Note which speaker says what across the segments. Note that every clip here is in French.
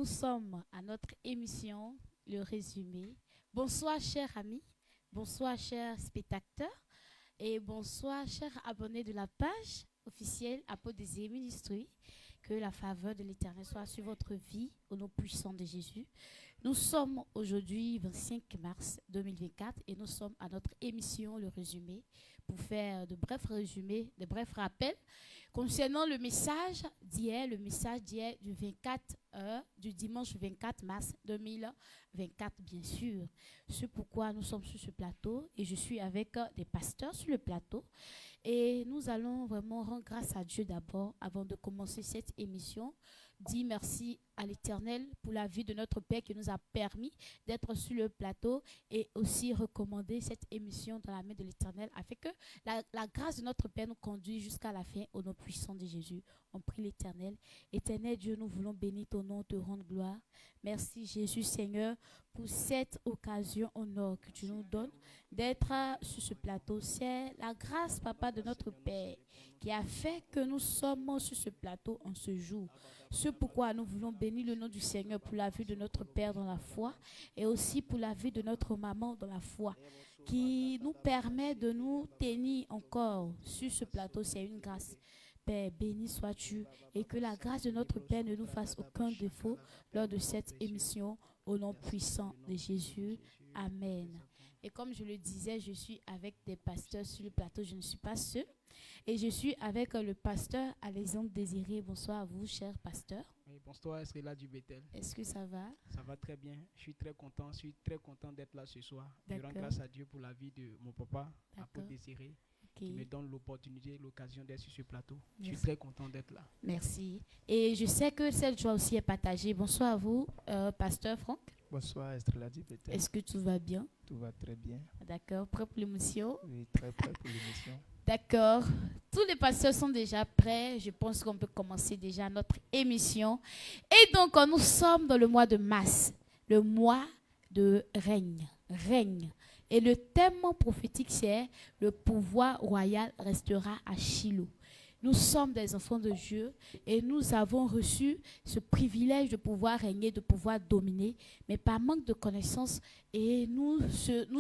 Speaker 1: sommes à notre émission, le résumé. Bonsoir, chers amis. Bonsoir, chers spectateurs. Et bonsoir, chers abonnés de la page officielle Apôtre Désiré Ministry. Que la faveur de l'Éternel soit sur votre vie, au nom puissant de Jésus. Nous sommes aujourd'hui 25 mars 2024 et nous sommes à notre émission, le résumé, pour faire de brefs résumés, de brefs rappels concernant le message d'hier du 24 du dimanche 24 mars 2024, bien sûr. C'est pourquoi nous sommes sur ce plateau et je suis avec des pasteurs sur le plateau. Et nous allons vraiment rendre grâce à Dieu d'abord avant de commencer cette émission. Dis merci à l'Éternel pour la vie de notre Père qui nous a permis d'être sur le plateau et aussi recommander cette émission dans la main de l'Éternel afin que la grâce de notre Père nous conduise jusqu'à la fin au nom puissant de Jésus. On prie l'Éternel. Éternel Dieu, nous voulons bénir ton nom, te rendre gloire. Merci Jésus Seigneur pour cette occasion en or que tu nous donnes d'être sur ce plateau. C'est la grâce, Papa, de notre Père qui a fait que nous sommes sur ce plateau en ce jour. C'est pourquoi nous voulons bénir le nom du Seigneur pour la vie de notre Père dans la foi et aussi pour la vie de notre maman dans la foi qui nous permet de nous tenir encore sur ce plateau. C'est une grâce. Père, béni sois-tu et que la grâce de notre Père ne nous fasse aucun défaut lors de cette émission au nom puissant de Jésus. Amen. Et comme je le disais, je suis avec des pasteurs sur le plateau. Je ne suis pas seule. Et je suis avec le pasteur Alexandre Désiré. Bonsoir à vous, cher pasteur.
Speaker 2: Oui, bonsoir, Estrella du Bethel.
Speaker 1: Est-ce que ça va?
Speaker 2: Ça va très bien. Je suis très content d'être là ce soir. Je rends
Speaker 1: D'accord.
Speaker 2: grâce à Dieu pour la vie de mon papa, Apôtre
Speaker 1: D'accord.
Speaker 2: Désiré,
Speaker 1: Ok.
Speaker 2: qui me donne l'opportunité, l'occasion d'être sur ce plateau. Je
Speaker 1: Merci.
Speaker 2: suis très content d'être là.
Speaker 1: Merci. Et je sais que cette joie aussi est partagée. Bonsoir à vous, pasteur Franck.
Speaker 3: Bonsoir Estrella du Bethel.
Speaker 1: Est-ce que tout va bien?
Speaker 3: Tout va très bien.
Speaker 1: D'accord. Prêt pour l'émission?
Speaker 3: Oui, très prêt pour l'émission.
Speaker 1: D'accord. Tous les pasteurs sont déjà prêts. Je pense qu'on peut commencer déjà notre émission. Et donc, nous sommes dans le mois de mars, le mois de règne. Règne. Et le thème prophétique, c'est le pouvoir royal restera à Shiloh. Nous sommes des enfants de Dieu et nous avons reçu ce privilège de pouvoir régner, de pouvoir dominer, mais par manque de connaissances et nous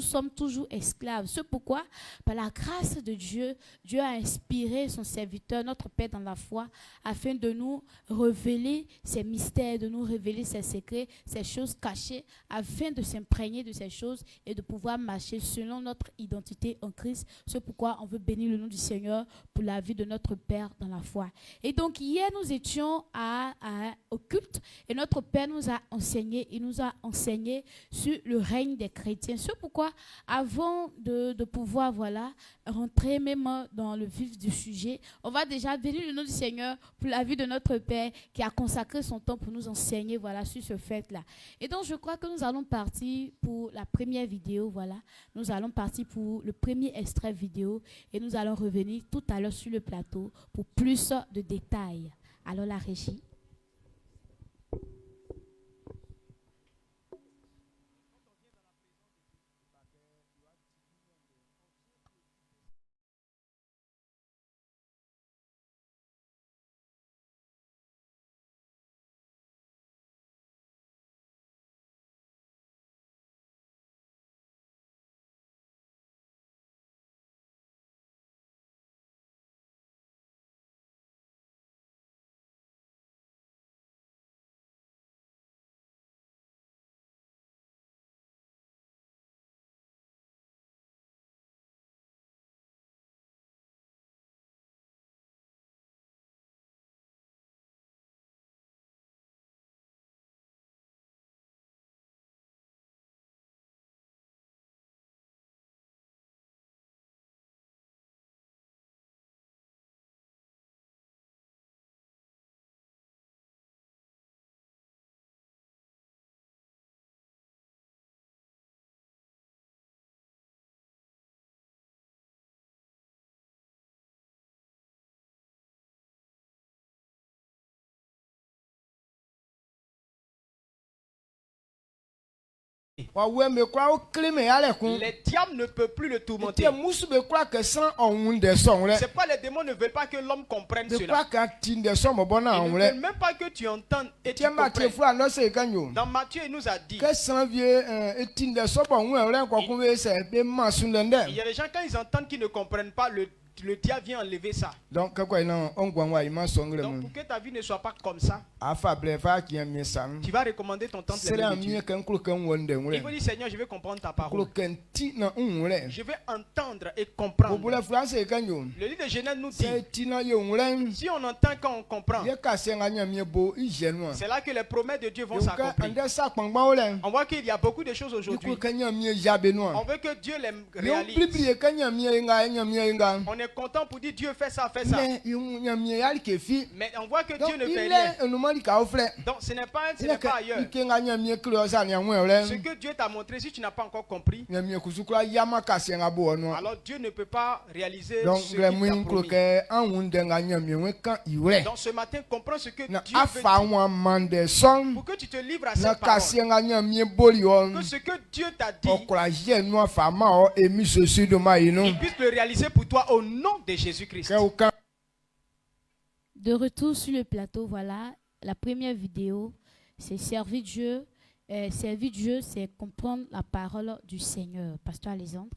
Speaker 1: sommes toujours esclaves. C'est pourquoi, par la grâce de Dieu, Dieu a inspiré son serviteur, notre Père dans la foi, afin de nous révéler ses mystères, de nous révéler ses secrets, ses choses cachées, afin de s'imprégner de ces choses et de pouvoir marcher selon notre identité en Christ. C'est pourquoi on veut bénir le nom du Seigneur pour la vie de notre Père dans la foi. Et donc hier nous étions au culte et notre Père nous a enseigné, il nous a enseigné sur le règne des chrétiens. C'est pourquoi avant de pouvoir rentrer même dans le vif du sujet, on va déjà bénir le nom du Seigneur pour la vie de notre Père qui a consacré son temps pour nous enseigner sur ce fait-là. Et donc je crois que nous allons partir pour la première vidéo, nous allons partir pour le premier extrait vidéo et nous allons revenir tout à l'heure sur le plateau pour plus de détails. Alors la régie.
Speaker 4: Wawe me kwa o klime yale kun.
Speaker 2: Les diables ne peuvent plus le tourmenter.
Speaker 4: Tie musu be kwa ke san onwun de son le.
Speaker 2: C'est pas les démons ne veulent pas que l'homme comprenne
Speaker 4: Be
Speaker 2: cela.
Speaker 4: kwa ka tin de son mo bona
Speaker 2: Ils ne
Speaker 4: onwun
Speaker 2: veulent
Speaker 4: le.
Speaker 2: même pas que tu entendes et tu
Speaker 4: Tie ma tie
Speaker 2: comprennes.
Speaker 4: fu ano se kanyo.
Speaker 2: Dans Matthieu, il nous a dit,
Speaker 4: Que san vie tin de so bon wen le kwa kun we se be ma sun de
Speaker 2: il
Speaker 4: ndem.
Speaker 2: y a des gens quand ils entendent qu'ils ne comprennent pas, le diable vient enlever ça.
Speaker 4: Donc quoi non on gwan wa ima songre
Speaker 2: Donc
Speaker 4: mun.
Speaker 2: pour que ta vie ne soit pas comme ça,
Speaker 4: Afa ble fa ki mi san.
Speaker 2: tu vas recommander ton temps de
Speaker 4: Sera
Speaker 2: Dieu.
Speaker 4: mi kan kulu kan wonde
Speaker 2: Il faut
Speaker 4: nwure.
Speaker 2: dire, Seigneur, je vais comprendre ta
Speaker 4: Kulu
Speaker 2: parole.
Speaker 4: kan ti na unwure.
Speaker 2: Je vais entendre et
Speaker 4: Bo
Speaker 2: comprendre.
Speaker 4: bule France kanyo.
Speaker 2: Le livre de Genèse nous dit,
Speaker 4: Se ti na ye unwure.
Speaker 2: si on entend quand on comprend,
Speaker 4: Ye ka se nga nyamie bo ijenwa.
Speaker 2: c'est là que les promesses de Dieu vont
Speaker 4: Yoka
Speaker 2: s'accomplir.
Speaker 4: ande sa kpangba ole.
Speaker 2: On voit qu'il y a beaucoup de choses
Speaker 4: Yukul
Speaker 2: aujourd'hui.
Speaker 4: kanya mi jabe
Speaker 2: On
Speaker 4: no.
Speaker 2: veut que Dieu les
Speaker 4: Yo
Speaker 2: réalise.
Speaker 4: blibli kanya mi nga.
Speaker 2: On est content pour dire Dieu fait ça, fait ça.
Speaker 4: Mais mi yali ke fi.
Speaker 2: Mais on voit que
Speaker 4: Donc
Speaker 2: Dieu ne
Speaker 4: il
Speaker 2: fait rien.
Speaker 4: est enumali ka ofle.
Speaker 2: Donc ce n'est pas
Speaker 4: Il est
Speaker 2: ailleurs.
Speaker 4: que nga nyamie klo sa nya
Speaker 2: Ce
Speaker 4: nwele.
Speaker 2: que Dieu t'a montré, si tu n'as pas encore compris,
Speaker 4: Nyamie kusukura yama ka se nga bo no.
Speaker 2: alors Dieu ne peut pas réaliser
Speaker 4: Donc
Speaker 2: ce
Speaker 4: le
Speaker 2: qu'il
Speaker 4: mu
Speaker 2: t'a
Speaker 4: klo
Speaker 2: promis.
Speaker 4: ke anwun de nga nyamie wen kan iwre.
Speaker 2: Donc ce matin, comprends ce que
Speaker 4: Na
Speaker 2: Dieu veut
Speaker 4: afa
Speaker 2: dire.
Speaker 4: wan mande son.
Speaker 2: Pour que tu te livres à
Speaker 4: Na
Speaker 2: cette
Speaker 4: ka
Speaker 2: parole.
Speaker 4: se nga nyamie boli on.
Speaker 2: Que ce que Dieu t'a dit,
Speaker 4: Okuraje no afa ma o emi sosu do ma ino.
Speaker 2: il puisse le réaliser pour toi au nom de Jésus-Christ.
Speaker 4: Ke o kan
Speaker 1: De retour sur le plateau, voilà, la première vidéo, c'est servir Dieu. Servir Dieu, c'est comprendre la parole du Seigneur. Pasteur Alexandre.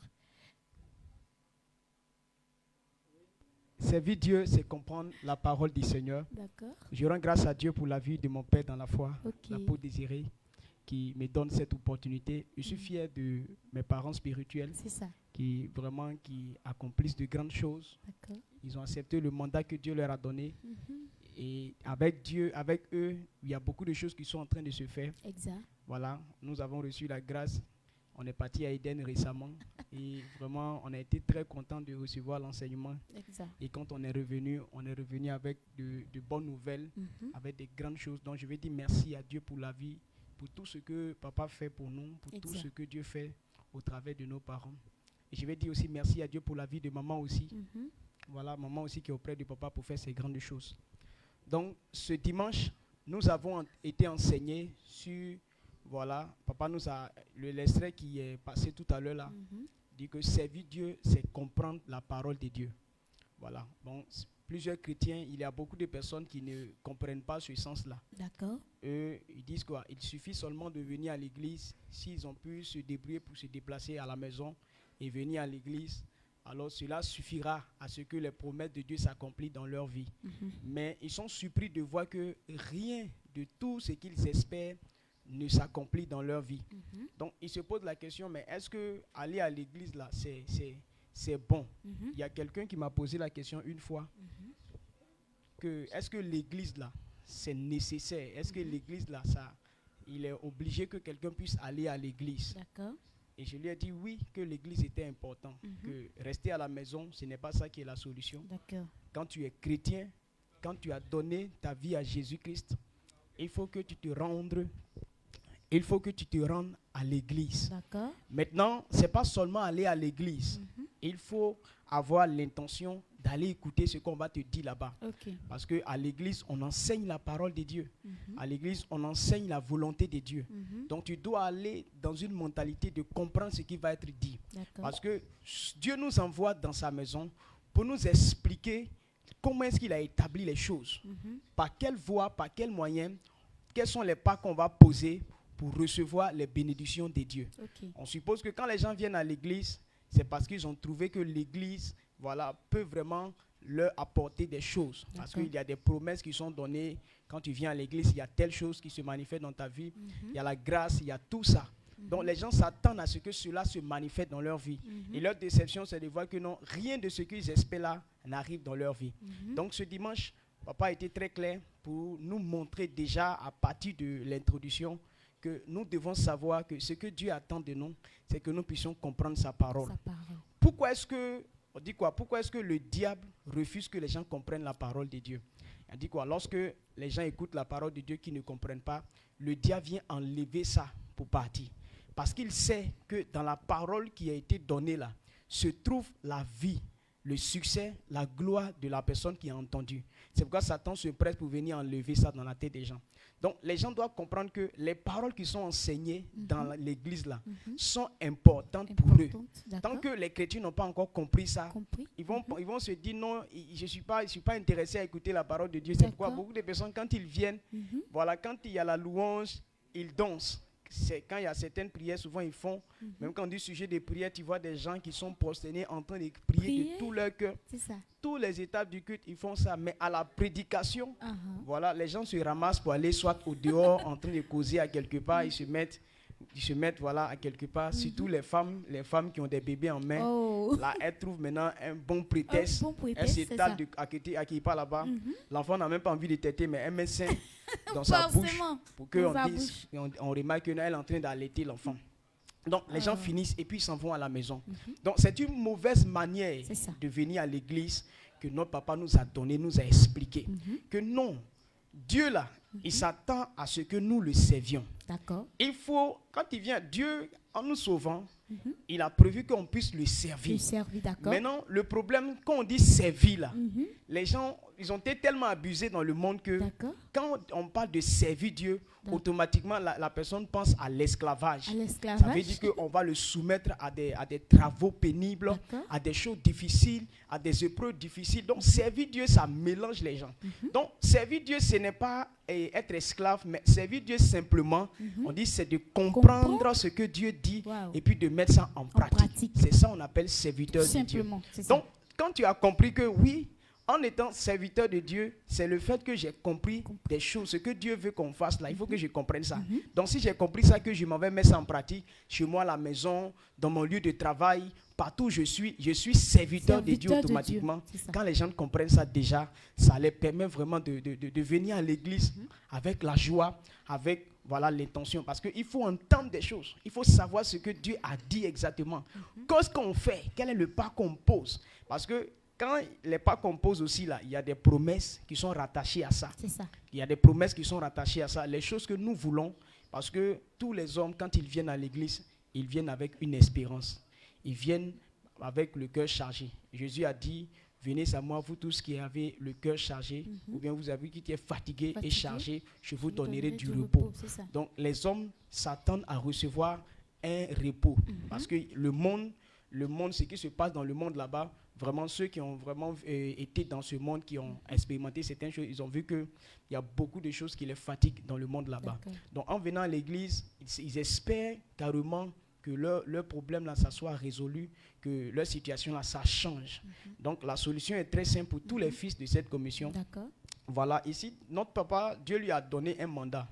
Speaker 2: Servir Dieu, c'est comprendre la parole du Seigneur.
Speaker 1: D'accord.
Speaker 2: Je rends grâce à Dieu pour la vie de mon père dans la foi,
Speaker 1: Ok.
Speaker 2: la peau désirée, qui me donne cette opportunité. Je suis fier de mes parents spirituels
Speaker 1: C'est ça.
Speaker 2: qui accomplissent de grandes choses.
Speaker 1: D'accord.
Speaker 2: Ils ont accepté le mandat que Dieu leur a donné.
Speaker 1: Mhm.
Speaker 2: Et avec Dieu, avec eux, il y a beaucoup de choses qui sont en train de se faire.
Speaker 1: Exact.
Speaker 2: Voilà, nous avons reçu la grâce. On est parti à Eden récemment. Et vraiment, on a été très content de recevoir l'enseignement.
Speaker 1: Exact.
Speaker 2: Et quand on est revenu avec de bonnes nouvelles,
Speaker 1: Mhm.
Speaker 2: avec des grandes choses. Donc je vais dire merci à Dieu pour la vie, pour tout ce que papa fait pour nous, pour tout
Speaker 1: Exact.
Speaker 2: ce que Dieu fait au travers de nos parents. Et je vais dire aussi merci à Dieu pour la vie de maman aussi.
Speaker 1: Mhm.
Speaker 2: Voilà, maman aussi qui est auprès de papa pour faire ces grandes choses. Donc ce dimanche, nous avons été enseignés sur, voilà, papa nous a, l'extrait qui est passé tout à l'heure là,
Speaker 1: Mhm.
Speaker 2: dit que servir Dieu, c'est comprendre la parole de Dieu. Voilà. Bon, plusieurs chrétiens, il y a beaucoup de personnes qui ne comprennent pas ce sens-là.
Speaker 1: D'accord.
Speaker 2: Eux, ils disent quoi? Il suffit seulement de venir à l'église. S'ils ont pu se débrouiller pour se déplacer à la maison et venir à l'église, alors cela suffira à ce que les promesses de Dieu s'accomplissent dans leur vie.
Speaker 1: Mhm.
Speaker 2: Mais ils sont surpris de voir que rien de tout ce qu'ils espèrent ne s'accomplit dans leur vie.
Speaker 1: Mhm.
Speaker 2: Donc, ils se posent la question, mais est-ce que aller à l'église, là, c'est bon?
Speaker 1: Mhm.
Speaker 2: Il y a quelqu'un qui m'a posé la question une fois, que est-ce que l'église, là, c'est nécessaire? Est-ce que l'église, là, il est obligé que quelqu'un puisse aller à l'église?
Speaker 1: D'accord.
Speaker 2: Et je lui ai dit oui, que l'église était important, que rester à la maison, ce n'est pas ça qui est la solution.
Speaker 1: D'accord.
Speaker 2: Quand tu es chrétien, quand tu as donné ta vie à Jésus-Christ, il faut que tu te rendes à l'église.
Speaker 1: D'accord.
Speaker 2: Maintenant, ce n'est pas seulement aller à l'église. Il faut avoir l'intention d'aller écouter ce qu'on va te dire là-bas.
Speaker 1: Ok.
Speaker 2: Parce qu'à l'église, on enseigne la parole de Dieu.
Speaker 1: Mhm.
Speaker 2: À l'église, on enseigne la volonté de Dieu.
Speaker 1: Mhm.
Speaker 2: Donc tu dois aller dans une mentalité de comprendre ce qui va être dit.
Speaker 1: D'accord.
Speaker 2: Parce que Dieu nous envoie dans sa maison pour nous expliquer comment est-ce qu'il a établi les choses.
Speaker 1: Mhm.
Speaker 2: Par quelle voie, par quel moyen, quels sont les pas qu'on va poser pour recevoir les bénédictions de Dieu.
Speaker 1: Ok.
Speaker 2: On suppose que quand les gens viennent à l'église, c'est parce qu'ils ont trouvé que l'église, voilà, peut vraiment leur apporter des choses. Parce
Speaker 1: D'accord.
Speaker 2: qu'il y a des promesses qui sont données. Quand tu viens à l'église, il y a telle chose qui se manifeste dans ta vie. Il y a la grâce, il y a tout ça. Donc les gens s'attendent à ce que cela se manifeste dans leur vie. Et leur déception, c'est de voir que non, rien de ce qu'ils espèrent là n'arrive dans leur vie. Donc ce dimanche, papa a été très clair pour nous montrer déjà à partir de l'introduction que nous devons savoir que ce que Dieu attend de nous, c'est que nous puissions comprendre sa parole.
Speaker 1: Sa parole.
Speaker 2: Pourquoi est-ce que, on dit quoi? Pourquoi est-ce que le diable refuse que les gens comprennent la parole de Dieu? On dit quoi? Lorsque les gens écoutent la parole de Dieu qui ne comprennent pas, le diable vient enlever ça pour partir. Parce qu'il sait que dans la parole qui a été donnée là, se trouve la vie, le succès, la gloire de la personne qui a entendu. C'est pourquoi Satan se prête pour venir enlever ça dans la tête des gens. Donc, les gens doivent comprendre que les paroles qui sont enseignées dans l'église là sont importantes pour eux. Tant que les chrétiens n'ont pas encore compris ça, ils vont se dire non, je ne suis pas intéressé à écouter la parole de Dieu. C'est pourquoi beaucoup de personnes, quand ils viennent, voilà, quand il y a la louange, ils dansent. C'est quand il y a certaines prières, souvent ils font, même quand on dit sujet de prière, tu vois des gens qui sont prosternés en train de prier de tout leur cœur. Tous les étapes du culte, ils font ça. Mais à la prédication, voilà, les gens se ramassent pour aller soit au dehors, en train de causer à quelque part, ils se mettent voilà, à quelque part. Surtout les femmes qui ont des bébés en main, là, elles trouvent maintenant un bon prétexte. Elles s'étalent à qui part là-bas. L'enfant n'a même pas envie de téter, mais elle met sein dans sa bouche pour qu'on remarque qu'elle est en train d'allaiter l'enfant. Donc, les gens finissent et puis ils s'en vont à la maison. Donc, c'est une mauvaise manière de venir à l'église que notre papa nous a donné, nous a expliqué. Que non, Dieu là, il s'attend à ce que nous le servions.
Speaker 1: D'accord.
Speaker 2: Il faut, quand il vient, Dieu, en nous sauvant, il a prévu qu'on puisse le servir. Maintenant, le problème, quand on dit servir là, les gens, ils ont été tellement abusés dans le monde que quand on parle de servir Dieu, automatiquement la personne pense à l'esclavage. Ça veut dire qu'on va le soumettre à des travaux pénibles, à des choses difficiles, à des épreuves difficiles. Donc servir Dieu, ça mélange les gens. Donc servir Dieu, ce n'est pas être esclave, mais servir Dieu simplement, on dit c'est de comprendre ce que Dieu dit et puis de mettre ça en pratique. C'est ça qu'on appelle serviteur de Dieu. Donc quand tu as compris que oui, en étant serviteur de Dieu, c'est le fait que j'ai compris des choses, ce que Dieu veut qu'on fasse là, il faut que je comprenne ça. Donc si j'ai compris ça, que je m'en vais mettre ça en pratique, chez moi à la maison, dans mon lieu de travail, partout où je suis serviteur de Dieu automatiquement. Quand les gens comprennent ça déjà, ça les permet vraiment de venir à l'église avec la joie, avec voilà l'intention. Parce qu'il faut entendre des choses, il faut savoir ce que Dieu a dit exactement. Qu'est-ce qu'on fait? Quel est le pas qu'on pose? Parce que quand les pas qu'on pose aussi, là, il y a des promesses qui sont rattachées à ça. Il y a des promesses qui sont rattachées à ça. Les choses que nous voulons, parce que tous les hommes, quand ils viennent à l'église, ils viennent avec une espérance. Ils viennent avec le cœur chargé. Jésus a dit, venez à moi, vous tous qui avez le cœur chargé, ou bien vous avez qui êtes fatigué et chargé, je vous donnerai du repos. Donc les hommes s'attendent à recevoir un repos. Parce que le monde, ce qui se passe dans le monde là-bas, vraiment, ceux qui ont vraiment été dans ce monde, qui ont expérimenté certaines choses, ils ont vu qu'il y a beaucoup de choses qui les fatiguent dans le monde là-bas. Donc, en venant à l'église, ils espèrent carrément que leur problème là, ça soit résolu, que leur situation là, ça change. Donc, la solution est très simple pour tous les fils de cette commission. Voilà, ici, notre papa, Dieu lui a donné un mandat.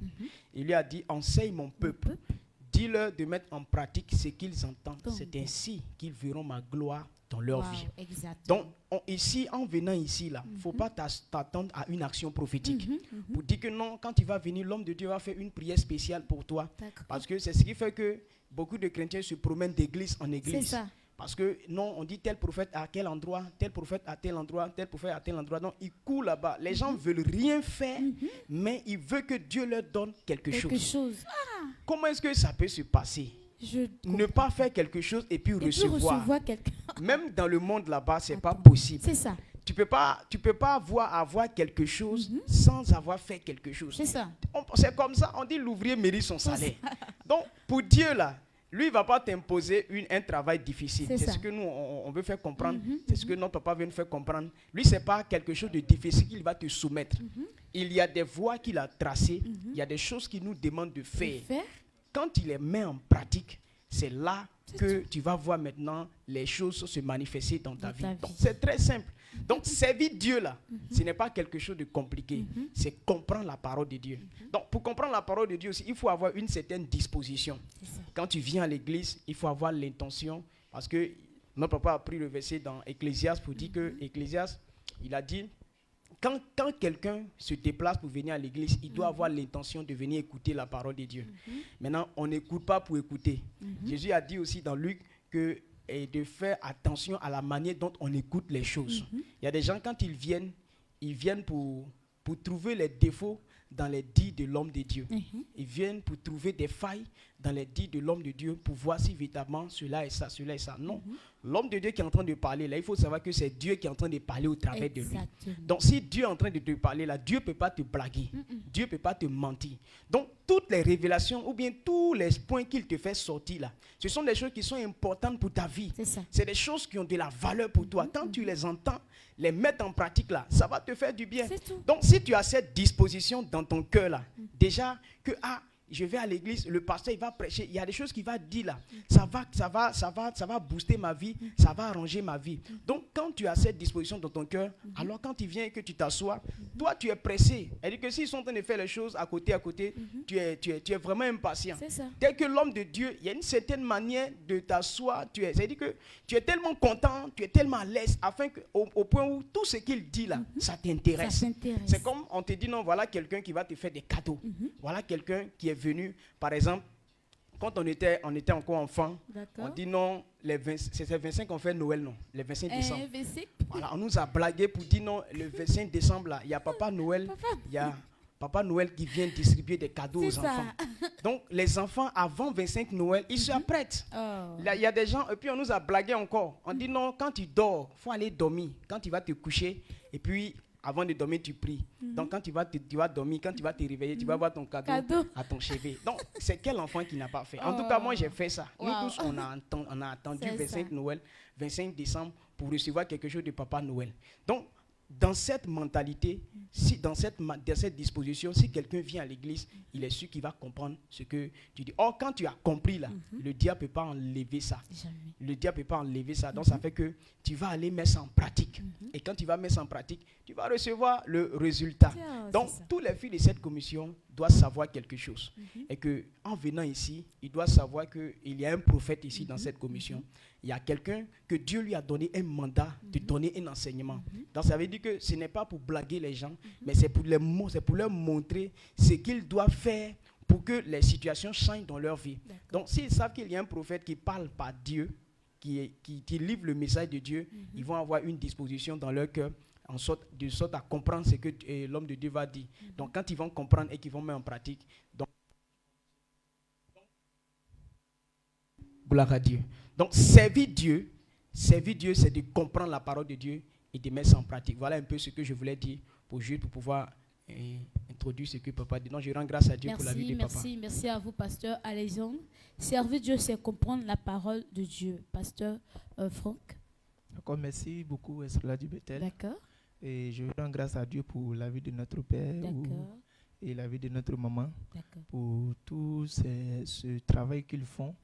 Speaker 2: Il lui a dit, enseigne mon peuple. Dis-leur de mettre en pratique ce qu'ils entendent. C'est ainsi qu'ils verront ma gloire dans leur vie. Donc, ici, en venant ici, il ne faut pas t'attendre à une action prophétique. Pour dire que non, quand il va venir, l'homme de Dieu va faire une prière spéciale pour toi. Parce que c'est ce qui fait que beaucoup de chrétiens se promènent d'église en église. Parce que non, on dit tel prophète à quel endroit, tel prophète à tel endroit, tel prophète à tel endroit. Donc, ils courent là-bas. Les gens ne veulent rien faire, mais ils veulent que Dieu leur donne quelque chose. Comment est-ce que ça peut se passer? Ne pas faire quelque chose et puis recevoir. Même dans le monde là-bas, ce n'est pas possible.
Speaker 1: C'est ça.
Speaker 2: Tu peux pas avoir quelque chose sans avoir fait quelque chose.
Speaker 1: C'est ça.
Speaker 2: C'est comme ça, on dit l'ouvrier mérite son salaire. Donc, pour Dieu là, lui, il ne va pas t'imposer un travail difficile. C'est ce que nous, on veut faire comprendre. C'est ce que notre papa veut nous faire comprendre. Lui, ce n'est pas quelque chose de difficile qu'il va te soumettre. Il y a des voies qu'il a tracées. Il y a des choses qu'il nous demande de faire. Quand il les met en pratique, c'est là que tu vas voir maintenant les choses se manifester dans ta vie. Donc, c'est très simple. Donc, servir Dieu là, ce n'est pas quelque chose de compliqué. C'est comprendre la parole de Dieu. Donc, pour comprendre la parole de Dieu aussi, il faut avoir une certaine disposition. Quand tu viens à l'église, il faut avoir l'intention. Parce que notre papa a pris le verset dans Ecclésiaste pour dire que Ecclésiaste, il a dit, quand quelqu'un se déplace pour venir à l'église, il doit avoir l'intention de venir écouter la parole de Dieu. Maintenant, on n'écoute pas pour écouter. Jésus a dit aussi dans Luc que de faire attention à la manière dont on écoute les choses. Il y a des gens, quand ils viennent pour trouver les défauts dans les dits de l'homme de Dieu. Ils viennent pour trouver des failles dans les dits de l'homme de Dieu pour voir si véritablement cela et ça, cela et ça. Non. L'homme de Dieu qui est en train de parler, là, il faut savoir que c'est Dieu qui est en train de parler au travers de lui. Donc, si Dieu est en train de te parler, là, Dieu ne peut pas te blaguer. Dieu ne peut pas te mentir. Donc, toutes les révélations ou bien tous les points qu'il te fait sortir, là, ce sont des choses qui sont importantes pour ta vie. C'est des choses qui ont de la valeur pour toi. Quand tu les entends, les mettre en pratique, là, ça va te faire du bien. Donc, si tu as cette disposition dans ton cœur, là, déjà que, je vais à l'église, le pasteur il va prêcher, il y a des choses qu'il va dire là, ça va booster ma vie, ça va arranger ma vie. Donc quand tu as cette disposition dans ton cœur, alors quand il vient et que tu t'assois, toi tu es pressé. C'est-à-dire que s'ils sont en train de faire les choses à côté, tu es vraiment impatient. Dès que l'homme de Dieu, il y a une certaine manière de t'asseoir, c'est-à-dire que tu es tellement content, tu es tellement à l'aise, afin que, au point où tout ce qu'il dit là, ça t'intéresse. C'est comme on te dit non, voilà quelqu'un qui va te faire des cadeaux. Voilà quelqu'un qui est venu, par exemple, quand on était encore enfant, on dit non, c'est 25 qu'on fait Noël, non, le 25 décembre. Voilà, on nous a blagué pour dire non, le 25 décembre, là, il y a Papa Noël, il y a Papa Noël qui vient distribuer des cadeaux aux enfants. Donc, les enfants, avant 25 Noël, ils s'apprêtent. Là, il y a des gens, et puis on nous a blagué encore. On dit non, quand tu dors, il faut aller dormir. Quand tu vas te coucher, et puis avant de dormir, tu pries. Donc, quand tu vas dormir, quand tu vas te réveiller, tu vas voir ton cadeau à ton chevet. Donc, c'est quel enfant qui n'a pas fait? En tout cas, moi, j'ai fait ça. Nous tous, on a attendu 25 Noël, 25 décembre pour recevoir quelque chose de Papa Noël. Donc, dans cette mentalité, dans cette disposition, si quelqu'un vient à l'église, il est sûr qu'il va comprendre ce que tu dis. Or, quand tu as compris là, le diable ne peut pas enlever ça. Le diable ne peut pas enlever ça. Donc, ça fait que tu vas aller mettre ça en pratique. Et quand tu vas mettre ça en pratique, tu vas recevoir le résultat. Donc, tous les filles de cette commission doivent savoir quelque chose. Et qu'en venant ici, ils doivent savoir qu'il y a un prophète ici dans cette commission. Il y a quelqu'un que Dieu lui a donné un mandat de donner un enseignement. Donc ça veut dire que ce n'est pas pour blaguer les gens, mais c'est pour leur montrer ce qu'ils doivent faire pour que les situations changent dans leur vie. Donc s'ils savent qu'il y a un prophète qui parle par Dieu, qui livre le message de Dieu, ils vont avoir une disposition dans leur cœur de sorte à comprendre ce que l'homme de Dieu va dire. Donc quand ils vont comprendre et qu'ils vont mettre en pratique, donc gloire à Dieu. Donc, servir Dieu, c'est de comprendre la parole de Dieu et de mettre ça en pratique. Voilà un peu ce que je voulais dire pour pouvoir introduire ce que papa dit. Donc, je rends grâce à Dieu pour la vie de papa.
Speaker 1: Merci à vous, pasteur Alexandre. Servir Dieu, c'est comprendre la parole de Dieu. Pasteur Franck.
Speaker 3: D'accord, merci beaucoup, Estrella du Bethel.
Speaker 1: D'accord.
Speaker 3: Et je rends grâce à Dieu pour la vie de notre père et la vie de notre maman, pour tout ce travail qu'ils font.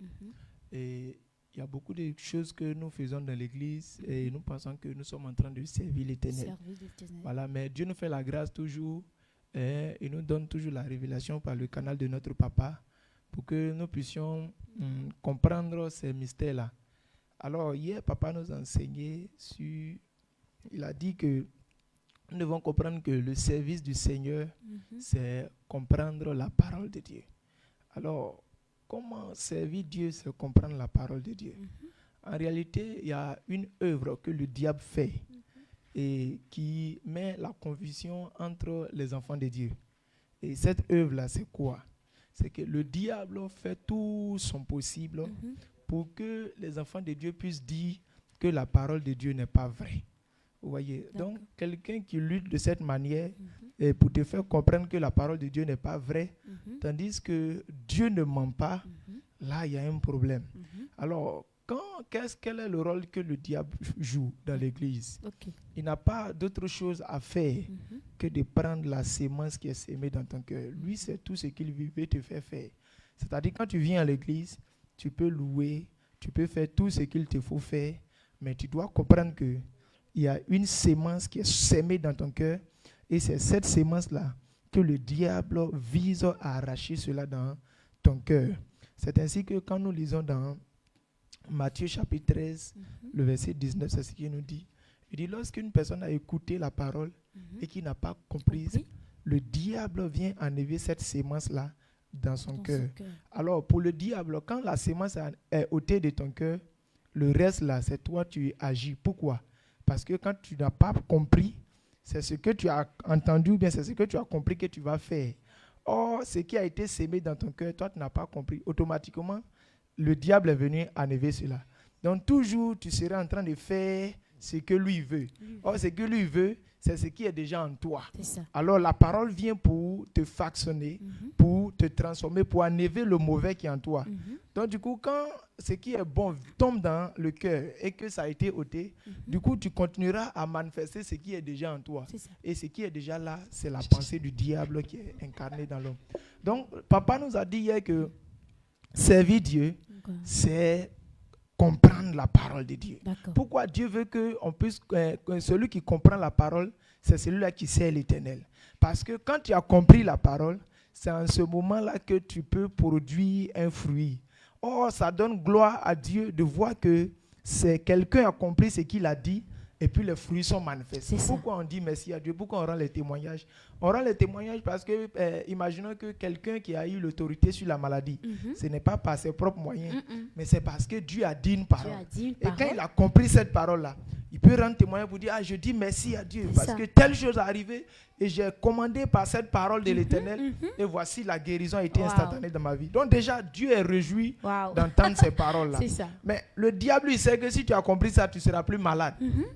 Speaker 3: Et il y a beaucoup de choses que nous faisons dans l'église et nous pensons que nous sommes en train de servir l'Éternel. Voilà, mais Dieu nous fait la grâce toujours et il nous donne toujours la révélation par le canal de notre papa pour que nous puissions comprendre ces mystères-là. Alors, hier, papa nous a enseigné il a dit que nous devons comprendre que le service du Seigneur, c'est comprendre la parole de Dieu. Alors, comment servir Dieu, c'est comprendre la parole de Dieu. En réalité, il y a une œuvre que le diable fait et qui met la confusion entre les enfants de Dieu. Et cette œuvre-là, c'est quoi? C'est que le diable fait tout son possible pour que les enfants de Dieu puissent dire que la parole de Dieu n'est pas vraie. Vous voyez? Donc, quelqu'un qui lutte de cette manière et pour te faire comprendre que la parole de Dieu n'est pas vraie, tandis que Dieu ne ment pas, là, il y a un problème. Alors, quel est le rôle que le diable joue dans l'église? Il n'a pas d'autre chose à faire que de prendre la sémence qui est sémée dans ton cœur. Lui, c'est tout ce qu'il veut te faire faire. C'est-à-dire, quand tu viens à l'église, tu peux louer, tu peux faire tout ce qu'il te faut faire, mais tu dois comprendre que il y a une sémence qui est sémée dans ton cœur et c'est cette sémence-là que le diable vise à arracher cela dans ton cœur. C'est ainsi que quand nous lisons dans Matthieu chapitre 13, le verset 19, c'est ce qu'il nous dit. Il dit, lorsqu'une personne a écouté la parole et qui n'a pas compris, le diable vient enlever cette sémence-là dans son cœur. Alors, pour le diable, quand la sémence est ôtée de ton cœur, le reste là, c'est toi, tu agis. Pourquoi? Parce que quand tu n'as pas compris, c'est ce que tu as entendu ou bien c'est ce que tu as compris que tu vas faire. Or, ce qui a été sémé dans ton cœur, toi, tu n'as pas compris. Automatiquement, le diable est venu enlever cela. Donc, toujours, tu seras en train de faire ce que lui veut. Or, ce que lui veut, c'est ce qui est déjà en toi. Alors, la parole vient pour te façonner, pour te transformer, pour enlever le mauvais qui est en toi. Donc, du coup, quand ce qui est bon tombe dans le cœur et que ça a été ôté, du coup, tu continueras à manifester ce qui est déjà en toi. Et ce qui est déjà là, c'est la pensée du diable qui est incarnée dans l'homme. Donc, papa nous a dit hier que servir Dieu, c'est comprendre la parole de Dieu. Pourquoi Dieu veut qu'on puisse, celui qui comprend la parole, c'est celui-là qui sait l'Éternel. Parce que quand tu as compris la parole, c'est en ce moment-là que tu peux produire un fruit. Or, ça donne gloire à Dieu de voir que c'est quelqu'un a compris ce qu'il a dit et puis les fruits sont manifestés. Pourquoi on dit merci à Dieu? Pourquoi on rend les témoignages? On rend les témoignages parce que, imaginons que quelqu'un qui a eu l'autorité sur la maladie, ce n'est pas par ses propres moyens, mais c'est parce que Dieu a dit une parole. Et quand il a compris cette parole-là, il peut rendre témoignage pour dire, ah, je dis merci à Dieu parce que telle chose est arrivée et j'ai commandé par cette parole de l'Éternel et voici la guérison a été instantanée dans ma vie. Donc déjà, Dieu est réjoui d'entendre ces paroles-là. Mais le diable, il sait que si tu as compris ça, tu ne seras plus malade.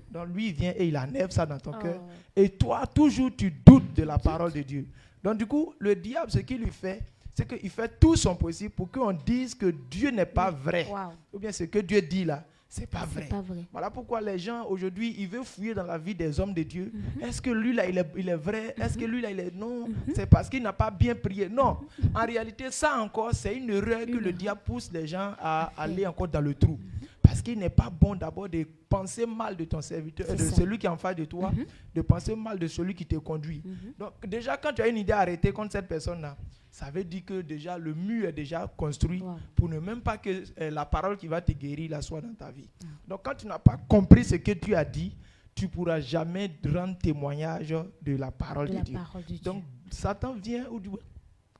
Speaker 3: Donc lui, il vient et il enlève ça dans ton cœur. Et toi, toujours, tu doutes de la parole de Dieu. Donc du coup, le diable, ce qu'il lui fait, c'est qu'il fait tout son possible pour qu'on dise que Dieu n'est pas vrai. Ou bien ce que Dieu dit là, c'est pas vrai. Voilà pourquoi les gens aujourd'hui, ils veulent fouiller dans la vie des hommes de Dieu. Est-ce que lui là, il est vrai? Est-ce que lui là, il est non? C'est parce qu'il n'a pas bien prié. Non. En réalité, ça encore, c'est une erreur que le diable pousse les gens à aller encore dans le trou. Parce qu'il n'est pas bon d'abord de penser mal de ton serviteur, de celui qui est en face de toi, de penser mal de celui qui te conduit. Donc déjà, quand tu as une idée arrêtée contre cette personne-là, ça veut dire que déjà le mur est déjà construit pour ne même pas que la parole qui va te guérir là soit dans ta vie. Donc quand tu n'as pas compris ce que Dieu a dit, tu ne pourras jamais rendre témoignage de la parole de Dieu. Donc Satan vient,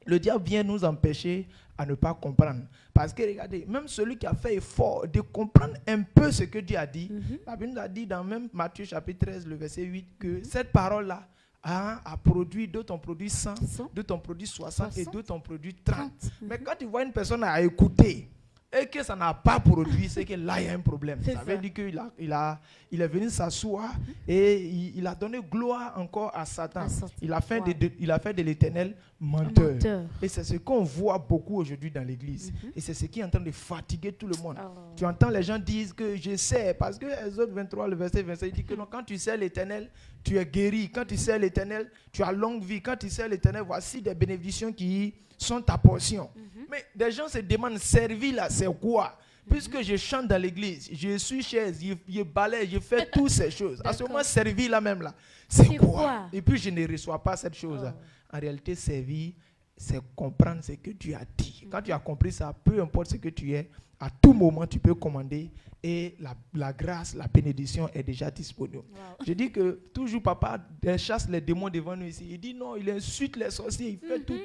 Speaker 3: le diable vient nous empêcher à ne pas comprendre. Parce que regardez, même celui qui a fait effort de comprendre un peu ce que Dieu a dit, la Bible nous a dit dans même Matthieu chapitre 13, le verset 8, que cette parole-là a produit, d'autres ont produit 100, d'autres ont produit 60 et d'autres ont produit 30. Mais quand tu vois une personne à écouter et que ça n'a pas produit, c'est que là il y a un problème. Ça veut dire qu'il il est venu s'asseoir et il a donné gloire encore à Satan. Il a fait de l'Éternel menteur. Et c'est ce qu'on voit beaucoup aujourd'hui dans l'église. Et c'est ce qui est en train de fatiguer tout le monde. Tu entends les gens dire que je sais, parce que Exode 23, le verset 25, il dit que non, quand tu sais l'Éternel, tu es guéri. Quand tu sais l'Éternel, tu as longue vie. Quand tu sais l'Éternel, voici des bénédictions qui sont ta portion. Mais des gens se demandent, servir là, c'est quoi? Puisque je chante dans l'église, je suis chaise, je balaye, je fais toutes ces choses. À ce moment, servir là même là, c'est quoi? Et puis je ne reçois pas cette chose là. En réalité, servir, c'est comprendre ce que Dieu a dit. Quand tu as compris ça, peu importe ce que tu es, à tout moment, tu peux commander et la grâce, la bénédiction est déjà disponible. Je dis que toujours papa chasse les démons devant nous ici. Il dit non, il insulte les sorciers, il fait tout.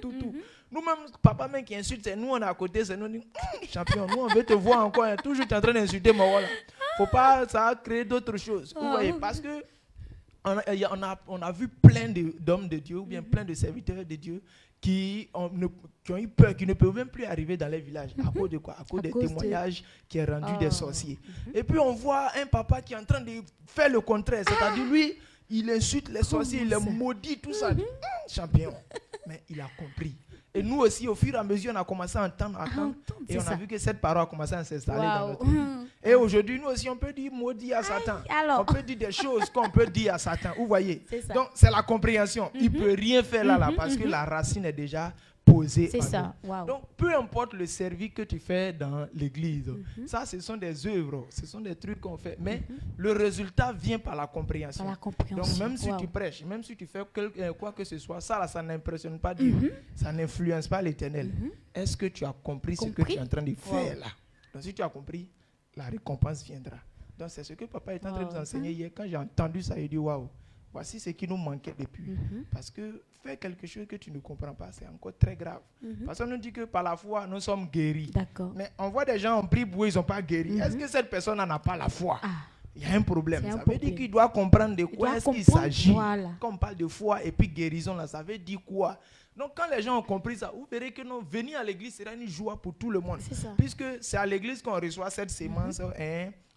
Speaker 3: Nous-mêmes, papa même qui insulte, c'est nous, on est à côté, c'est nous, champion, nous on veut te voir encore, hein, toujours tu es en train d'insulter moi, voilà. Faut pas, ça a créé d'autres choses. Vous voyez, parce que on a vu plein d'hommes de Dieu, ou bien plein de serviteurs de Dieu, qui ont eu peur, qui ne peuvent même plus arriver dans les villages. À cause de quoi? À cause des témoignages qui est rendu des sorciers. Et puis on voit un papa qui est en train de faire le contraire. C'est-à-dire lui, il insulte les sorciers, il les maudit, tout ça. Champion. Mais il a compris. Et nous aussi, au fur et à mesure, on a commencé à entendre. Et on a vu que cette parole a commencé à s'installer dans notre vie. Et aujourd'hui, nous aussi, on peut dire maudit à Satan. On peut dire des choses qu'on peut dire à Satan. Vous voyez? Donc, c'est la compréhension. Il ne peut rien faire là parce que la racine est déjà posée. C'est ça. Donc, peu importe le service que tu fais dans l'église, ça, ce sont des œuvres, ce sont des trucs qu'on fait. Mais le résultat vient par la compréhension. Donc, même si tu prêches, même si tu fais quoi que ce soit, ça n'impressionne pas Dieu. Ça n'influence pas l'Éternel. Est-ce que tu as compris ce que tu es en train de faire là? Donc, si tu as compris, la récompense viendra. Donc, c'est ce que papa est en train de nous enseigner hier. Quand j'ai entendu ça, il dit waouh, voici ce qui nous manquait depuis. Parce que faire quelque chose que tu ne comprends pas, c'est encore très grave. Parce qu'on nous dit que par la foi, nous sommes guéris. Mais on voit des gens en prie pour eux, ils ne sont pas guéris. Est-ce que cette personne n'en a pas la foi? il y a un problème.
Speaker 1: C'est un
Speaker 3: Ça veut
Speaker 1: problème.
Speaker 3: dire qu'il doit comprendre de quoi est-ce qu'il s'agit.
Speaker 1: Voilà.
Speaker 3: Quand on parle de foi et puis guérison, là, ça veut dire quoi? Donc, quand les gens ont compris ça, vous verrez que non, venir à l'église sera une joie pour tout le monde.
Speaker 1: C'est ça.
Speaker 3: Puisque c'est à l'église qu'on reçoit cette sémence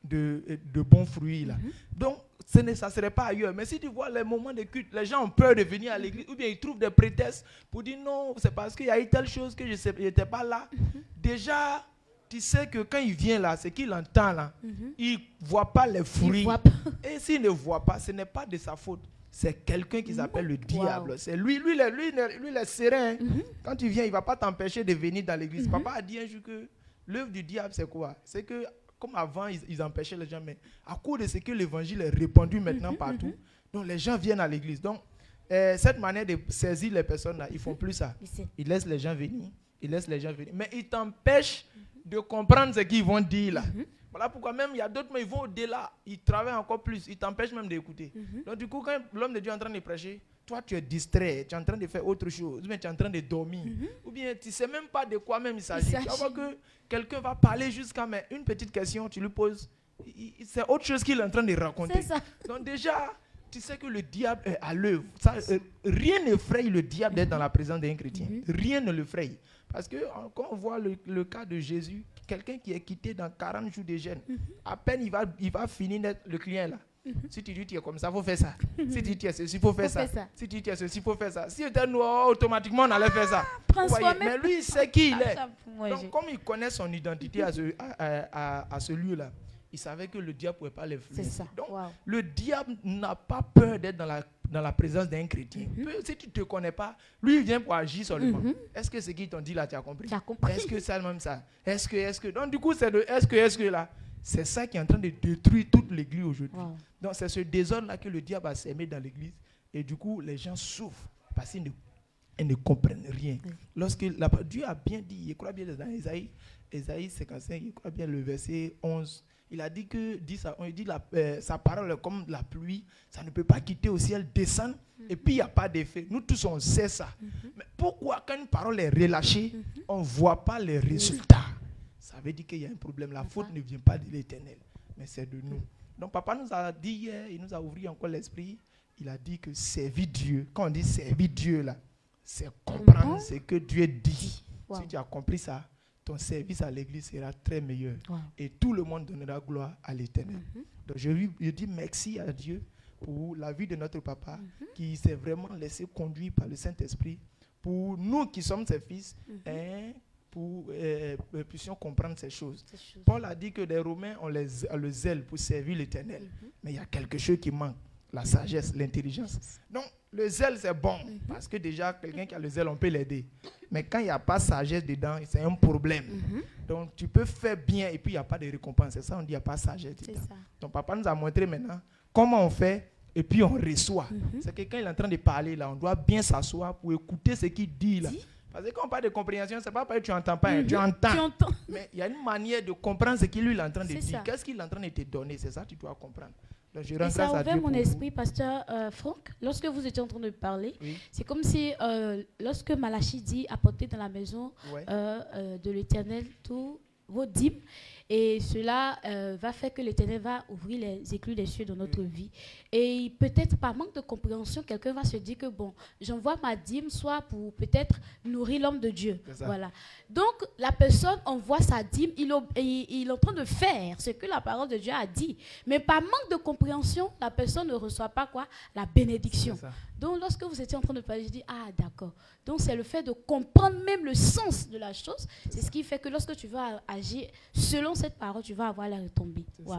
Speaker 3: de bons fruits. Là. Donc, ça ne serait pas ailleurs. Mais si tu vois les moments de culte, les gens ont peur de venir à l'église, ou bien ils trouvent des prétextes pour dire non, c'est parce qu'il y a eu telle chose que je n'étais pas là. Déjà, tu sais que quand il vient là, c'est qu'il entend là. Il ne voit pas les fruits. Et s'il ne voit pas, ce n'est pas de sa faute. C'est quelqu'un qui s'appelle le diable. C'est lui il est serein. Quand tu viens, il ne va pas t'empêcher de venir dans l'église. Papa a dit un jour que l'œuvre du diable, c'est quoi? C'est que, comme avant, ils empêchaient les gens, mais à cause de ce que l'évangile est répandu maintenant partout, donc les gens viennent à l'église. Donc, cette manière de saisir les personnes, là, ils ne font plus ça. Ils laissent les gens venir. Mais ils t'empêchent de comprendre ce qu'ils vont dire là. Voilà pourquoi même il y a d'autres, mais ils vont au-delà, ils travaillent encore plus, ils t'empêchent même d'écouter. Donc du coup, quand l'homme de Dieu est en train de prêcher, toi tu es distrait, tu es en train de faire autre chose, ou bien tu es en train de dormir, ou bien tu ne sais même pas de quoi même il s'agit. Tu vas voir que quelqu'un va parler jusqu'à une petite question, tu lui poses, c'est autre chose qu'il est en train de raconter.
Speaker 1: C'est ça.
Speaker 3: Donc déjà, tu sais que le diable est à l'œuvre. Rien n'effraie le diable d'être dans la présence d'un chrétien. Rien ne le fraye. Parce que quand on voit le cas de Jésus, quelqu'un qui est quitté dans 40 jours de jeûne, à peine il va finir d'être le client là. Si tu dis tu es comme ça, il faut faire ça. Si tu dis tu es ceci, il faut faire ça. Si tu dis tu es ceci, il faut faire ça. Si tu étais noir, automatiquement on allait faire ça. Mais lui, il sait qui il est. Donc comme il connaît son identité à ce lieu-là, il savait que le diable ne pouvait pas l'influencer. Donc, le diable n'a pas peur d'être dans la présence d'un chrétien. Si tu ne te connais pas, lui, il vient pour agir seulement. Est-ce que ce qu'ils t'ont dit là, tu as compris? Est-ce que c'est même ça? Est-ce que... Donc, du coup, c'est de est-ce que là, c'est ça qui est en train de détruire toute l'église aujourd'hui. Donc, c'est ce désordre-là que le diable a semé dans l'église. Et du coup, les gens souffrent parce qu'ils ne comprennent rien. Lorsque Dieu a bien dit, je crois bien dans Ésaïe 55, je crois bien le verset 11, il a dit que sa parole est comme la pluie, ça ne peut pas quitter au ciel, descendre, et puis il n'y a pas d'effet. Nous tous, on sait ça. Mais pourquoi, quand une parole est relâchée, on ne voit pas les résultats? Ça veut dire qu'il y a un problème. La faute ne vient pas de l'Éternel, mais c'est de nous. Donc, papa nous a dit hier, il nous a ouvert encore l'esprit, il a dit que servir Dieu, quand on dit servir Dieu, là, c'est comprendre ce que Dieu dit. Si tu as compris ça, ton service à l'église sera très meilleur. Et tout le monde donnera gloire à l'Éternel. Donc je dis merci à Dieu pour la vie de notre papa qui s'est vraiment laissé conduire par le Saint-Esprit pour nous qui sommes ses fils, pour puissions comprendre ces choses. Paul a dit que les Romains ont le zèle pour servir l'Éternel. Mais il y a quelque chose qui manque. La sagesse, l'intelligence. Donc, le zèle, c'est bon. Parce que déjà, quelqu'un qui a le zèle, on peut l'aider. Mais quand il n'y a pas de sagesse dedans, c'est un problème. Donc, tu peux faire bien et puis il n'y a pas de récompense. C'est ça, on dit, il n'y a pas de sagesse dedans. Donc, papa nous a montré maintenant comment on fait et puis on reçoit. C'est que quand il est en train de parler, là, on doit bien s'asseoir pour écouter ce qu'il dit, là. Parce que quand on parle de compréhension, ce n'est pas parce que tu n'entends pas, tu entends. Mais il y a une manière de comprendre ce qu'il lui est en train de dire. Qu'est-ce qu'il est en train de te donner? C'est ça que tu dois comprendre. Donc,
Speaker 1: et ça a ouvert mon esprit, pasteur Franck, lorsque vous étiez en train de parler. C'est comme si, lorsque Malachie dit apportez dans la maison de l'Éternel tous vos dîmes, et cela va faire que l'Éternel va ouvrir les écluses des cieux dans notre vie. Et peut-être par manque de compréhension, quelqu'un va se dire que bon, j'envoie ma dîme soit pour peut-être nourrir l'homme de Dieu. Voilà. Donc la personne envoie sa dîme, il est en train de faire ce que la parole de Dieu a dit. Mais par manque de compréhension, la personne ne reçoit pas quoi? La bénédiction. Donc lorsque vous étiez en train de parler, je dis ah d'accord. Donc c'est le fait de comprendre même le sens de la chose. C'est ce qui fait que lorsque tu vas agir selon cette parole, tu vas avoir la retombée. Wow.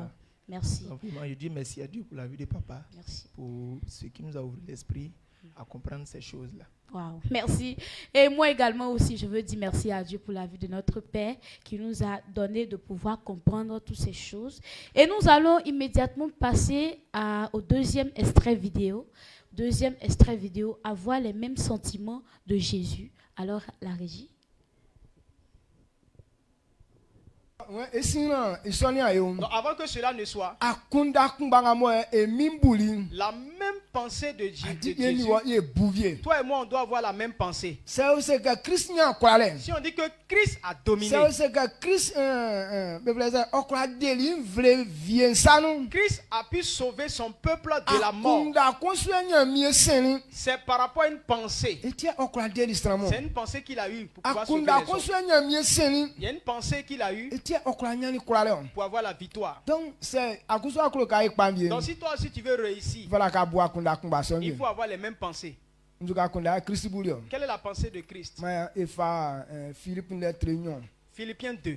Speaker 1: Merci.
Speaker 3: Donc, vraiment, je dis merci à Dieu pour la vie de papa.
Speaker 1: Merci.
Speaker 3: Pour ce qui nous a ouvert l'esprit à comprendre ces choses-là.
Speaker 1: Wow. Merci. Et moi également aussi, je veux dire merci à Dieu pour la vie de notre Père qui nous a donné de pouvoir comprendre toutes ces choses. Et nous allons immédiatement passer au deuxième extrait vidéo. Deuxième extrait vidéo, avoir les mêmes sentiments de Jésus. Alors, la régie.
Speaker 2: Donc avant que cela ne soit, la même pensée de Jésus, toi et moi on doit avoir la même pensée. Si on dit que Christ a dominé, Christ a pu sauver son peuple de la mort, c'est par rapport à une pensée. C'est une pensée qu'il a eue pour pouvoir sauver les autres. Il y a une pensée qu'il a eue pour avoir la victoire. Donc si toi aussi tu veux réussir, il faut avoir les mêmes pensées. Quelle est la pensée de Christ? Philippiens 2.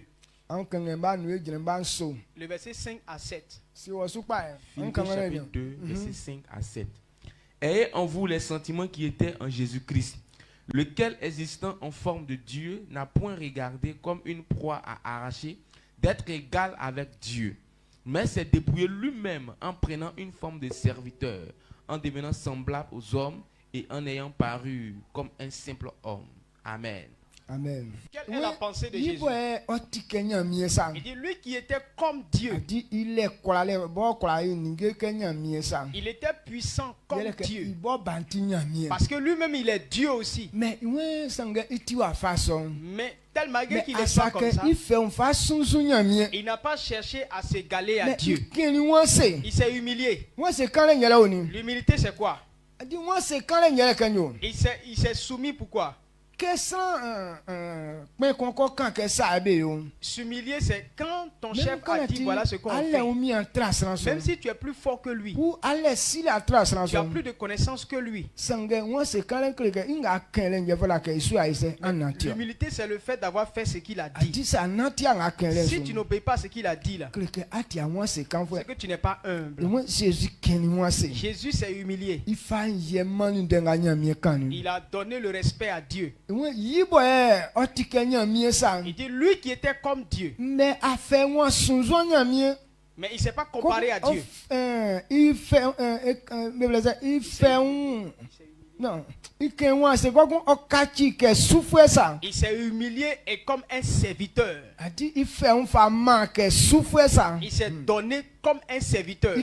Speaker 2: Le verset 5 à 7.
Speaker 5: Philippiens chapitre 2, verset 5 à 7. Ayez en vous les sentiments qui étaient en Jésus-Christ, lequel, existant en forme de Dieu, n'a point regardé comme une proie à arracher d'être égal avec Dieu, mais s'est dépouillé lui-même en prenant une forme de serviteur, en devenant semblable aux hommes et en ayant paru comme un simple homme. Amen.
Speaker 4: Amen.
Speaker 2: Quelle est la pensée de Jésus? Il dit lui qui était comme Dieu. Il était puissant comme Dieu. Parce que lui-même il est Dieu aussi. Mais malgré qu'il est pas comme ça, il n'a pas cherché à s'égaler à Dieu. Il s'est humilié. L'humilité c'est quoi? Il s'est soumis pourquoi? S'humilier, c'est quand ton chef a dit voilà ce qu'on fait. Même si tu es plus fort que lui, tu as plus de connaissances que lui. L'humilité, c'est le fait d'avoir fait ce qu'il a dit. Si tu n'obéis pas à ce qu'il a dit là, c'est que tu n'es pas humble. Jésus s'est humilié. Il a donné le respect à Dieu. Il dit lui qui était comme Dieu. Mais il ne s'est pas comparé à Dieu. Il s'est humilié et comme un serviteur. Il s'est donné comme un serviteur.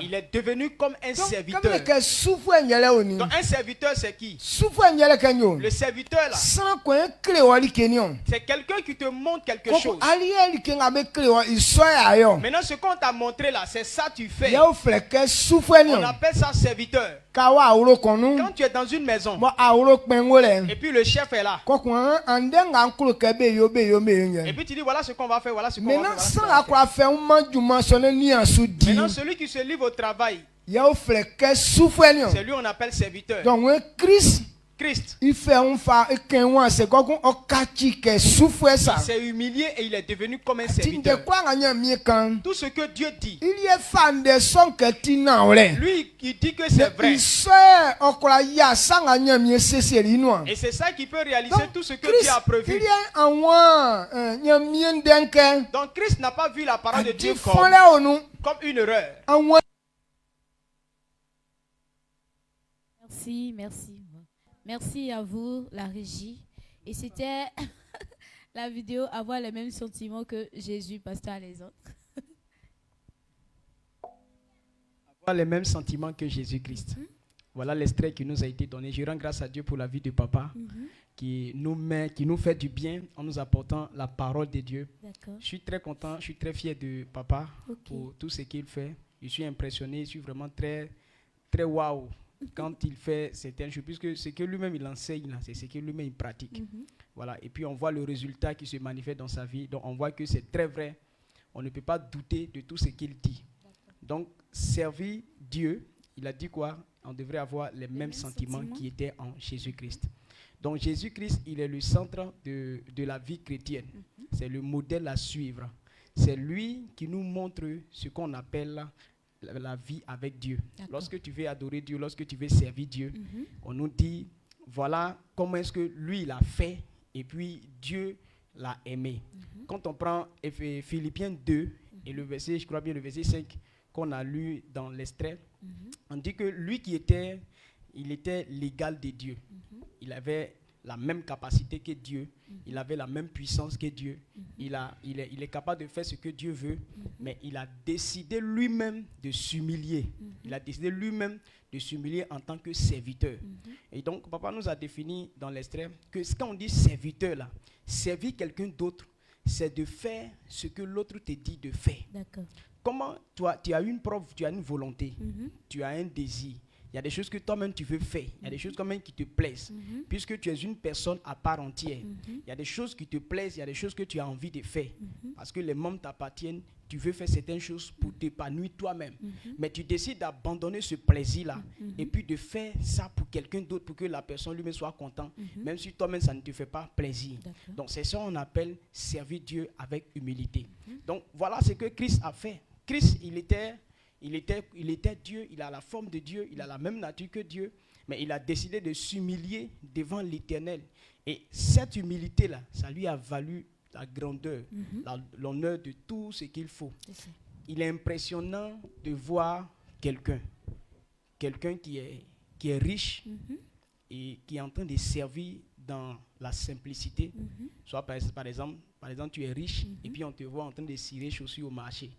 Speaker 2: Il est devenu comme un serviteur. Donc un serviteur c'est qui? Le serviteur là, c'est quelqu'un qui te montre quelque chose. Maintenant ce qu'on t'a montré là, c'est ça tu fais. On appelle ça serviteur. Quand tu es dans une maison et puis le chef est là et puis tu dis voilà ce qu'on va faire, voilà ce qu'on va faire. Maintenant celui qui se livre au travail, c'est lui on appelle serviteur. Christ, il s'est humilié et il est devenu comme un serviteur. Tout ce que Dieu dit, lui il dit que c'est vrai. Et c'est ça qui peut réaliser tout ce que Dieu a prévu. Donc Christ n'a pas vu la parole de Dieu comme une erreur.
Speaker 1: Merci. Merci à vous, la régie. Et c'était la vidéo avoir les mêmes sentiments que Jésus, pasteur les autres.
Speaker 2: Avoir les mêmes sentiments que Jésus-Christ. Voilà l'extrait qui nous a été donné. Je rends grâce à Dieu pour la vie de papa qui nous fait du bien en nous apportant la parole de Dieu. Je suis très content, je suis très fier de papa pour tout ce qu'il fait. Je suis impressionné, je suis vraiment très, très waouh. Quand il fait certaines choses, puisque ce que lui-même il enseigne, c'est ce que lui-même il pratique. Voilà. Et puis on voit le résultat qui se manifeste dans sa vie. Donc on voit que c'est très vrai. On ne peut pas douter de tout ce qu'il dit. Donc servir Dieu, il a dit quoi? On devrait avoir les mêmes sentiments qui étaient en Jésus-Christ. Donc Jésus-Christ, il est le centre de la vie chrétienne. C'est le modèle à suivre. C'est lui qui nous montre ce qu'on appelle la vie avec Dieu. Lorsque tu veux adorer Dieu, lorsque tu veux servir Dieu, on nous dit, voilà comment est-ce que lui il a fait et puis Dieu l'a aimé. Quand on prend Philippiens 2 et le verset, je crois bien le verset 5 qu'on a lu dans l'extrait, on dit que lui il était l'égal de Dieu. Il avait la même capacité que Dieu, il avait la même puissance que Dieu, il est capable de faire ce que Dieu veut, mais il a décidé lui-même de s'humilier. Il a décidé lui-même de s'humilier en tant que serviteur. Et donc, papa nous a défini dans l'extrait que quand on dit serviteur, là, servir quelqu'un d'autre, c'est de faire ce que l'autre te dit de faire.
Speaker 1: D'accord.
Speaker 2: Comment toi, tu as une preuve, tu as une volonté, tu as un désir. Il y a des choses que toi-même tu veux faire. Il y a des choses quand même qui te plaisent. Puisque tu es une personne à part entière. Il y a des choses qui te plaisent, il y a des choses que tu as envie de faire. Parce que les membres t'appartiennent, tu veux faire certaines choses pour t'épanouir toi-même. Mais tu décides d'abandonner ce plaisir-là et puis de faire ça pour quelqu'un d'autre, pour que la personne lui-même soit contente, même si toi-même ça ne te fait pas plaisir. Donc c'est ça qu'on appelle servir Dieu avec humilité. Donc voilà ce que Christ a fait. Christ, il était Dieu, il a la forme de Dieu, il a la même nature que Dieu, mais il a décidé de s'humilier devant l'Éternel. Et cette humilité-là, ça lui a valu la grandeur, l'honneur de tout ce qu'il faut. Il est impressionnant de voir quelqu'un qui est riche et qui est en train de servir dans la simplicité. Soit par exemple, tu es riche et puis on te voit en train de cirer chaussures au marché.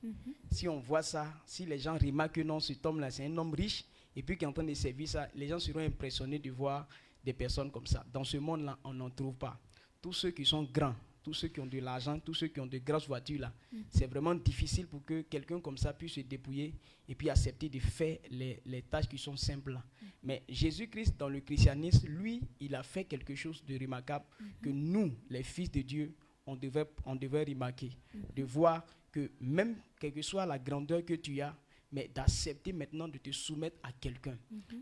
Speaker 2: Si on voit ça, si les gens remarquent que non, cet homme-là, c'est un homme riche et puis qui est en train de servir ça, les gens seront impressionnés de voir des personnes comme ça. Dans ce monde-là, on n'en trouve pas. Tous ceux qui sont grands, tous ceux qui ont de l'argent, tous ceux qui ont de grosses voitures, là, c'est vraiment difficile pour que quelqu'un comme ça puisse se dépouiller et puis accepter de faire les tâches qui sont simples. Là. Mais Jésus-Christ, dans le christianisme, lui, il a fait quelque chose de remarquable que nous, les fils de Dieu, on devait remarquer. De voir que même quelle que soit la grandeur que tu as, mais d'accepter maintenant de te soumettre à quelqu'un.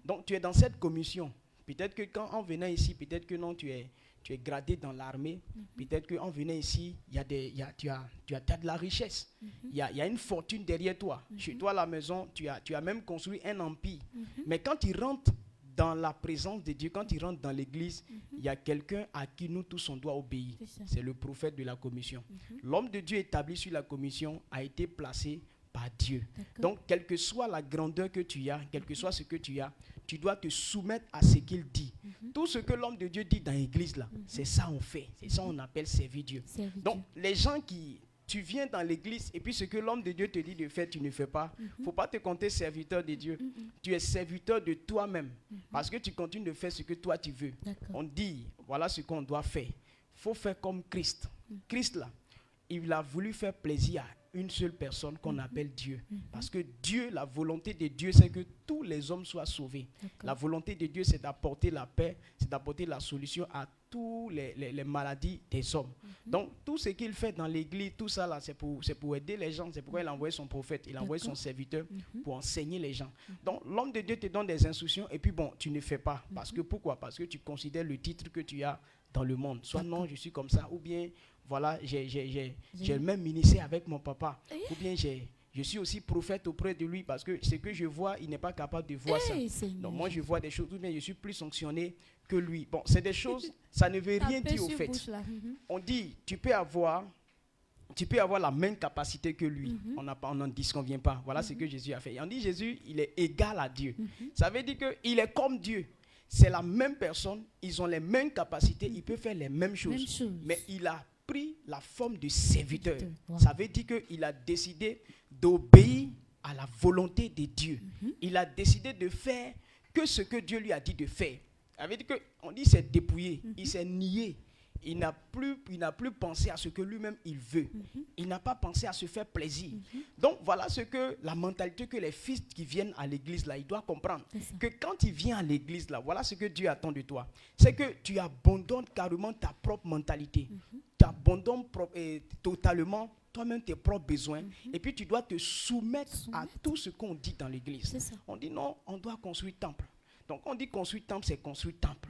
Speaker 2: Donc tu es dans cette commission. Peut-être que quand on venait ici, peut-être que non, tu es gradé dans l'armée. Peut-être qu'en venant ici, tu as de la richesse. Il y a une fortune derrière toi. Chez toi à la maison, tu as même construit un empire. Mais quand tu rentres dans la présence de Dieu, quand tu rentres dans l'église, il y a quelqu'un à qui nous tous on doit obéir. C'est le prophète de la commission. L'homme de Dieu établi sur la commission a été placé par Dieu. Donc, quelle que soit la grandeur que tu as, quel que soit ce que tu as, tu dois te soumettre à ce qu'il dit. Tout ce que l'homme de Dieu dit dans l'église, là, c'est ça on fait. C'est ça on appelle servir Dieu. Donc, les gens tu viens dans l'église et puis ce que l'homme de Dieu te dit de faire, tu ne fais pas. Il ne faut pas te compter serviteur de Dieu. Tu es serviteur de toi-même parce que tu continues de faire ce que toi tu veux. On dit, voilà ce qu'on doit faire. Il faut faire comme Christ. Christ, là, il a voulu faire plaisir à une seule personne qu'on appelle Dieu. Parce que Dieu, la volonté de Dieu, c'est que tous les hommes soient sauvés. La volonté de Dieu, c'est d'apporter la paix, c'est d'apporter la solution à toutes les maladies des hommes. Donc, tout ce qu'il fait dans l'église, tout ça là, c'est pour aider les gens. C'est pourquoi il a envoyé son prophète, il a envoyé son serviteur pour enseigner les gens. Donc, l'homme de Dieu te donne des instructions et puis bon, tu ne fais pas. Parce que pourquoi? Parce que tu considères le titre que tu as dans le monde. Soit non, je suis comme ça, ou bien voilà, j'ai le même ministère avec mon papa. Ou bien je suis aussi prophète auprès de lui parce que ce que je vois, il n'est pas capable de voir ça. Donc moi, je vois des choses, ou bien je suis plus sanctionné que lui. Bon, c'est des choses, ça ne veut rien dire au fait. On dit, tu peux avoir la même capacité que lui. On n'en disconvient pas. Voilà ce que Jésus a fait. Et on dit, Jésus, il est égal à Dieu. Ça veut dire qu'il est comme Dieu. C'est la même personne, ils ont les mêmes capacités, il peut faire les mêmes choses. Mais il a pris la forme de serviteur. Ça veut dire qu'il a décidé d'obéir à la volonté de Dieu. Il a décidé de faire que ce que Dieu lui a dit de faire. Ça veut dire qu'on dit c'est dépouillé, il s'est nié. Il n'a plus pensé à ce que lui-même il veut. Il n'a pas pensé à se faire plaisir. Donc voilà la mentalité que les fils qui viennent à l'église là, ils doivent comprendre. Que quand il vient à l'église là, voilà ce que Dieu attend de toi. C'est que tu abandonnes carrément ta propre mentalité. Tu abandonnes totalement toi-même tes propres besoins. Et puis tu dois te soumettre à tout ce qu'on dit dans l'église. On dit non, on doit construire temple. Donc on dit construire temple, c'est construire temple.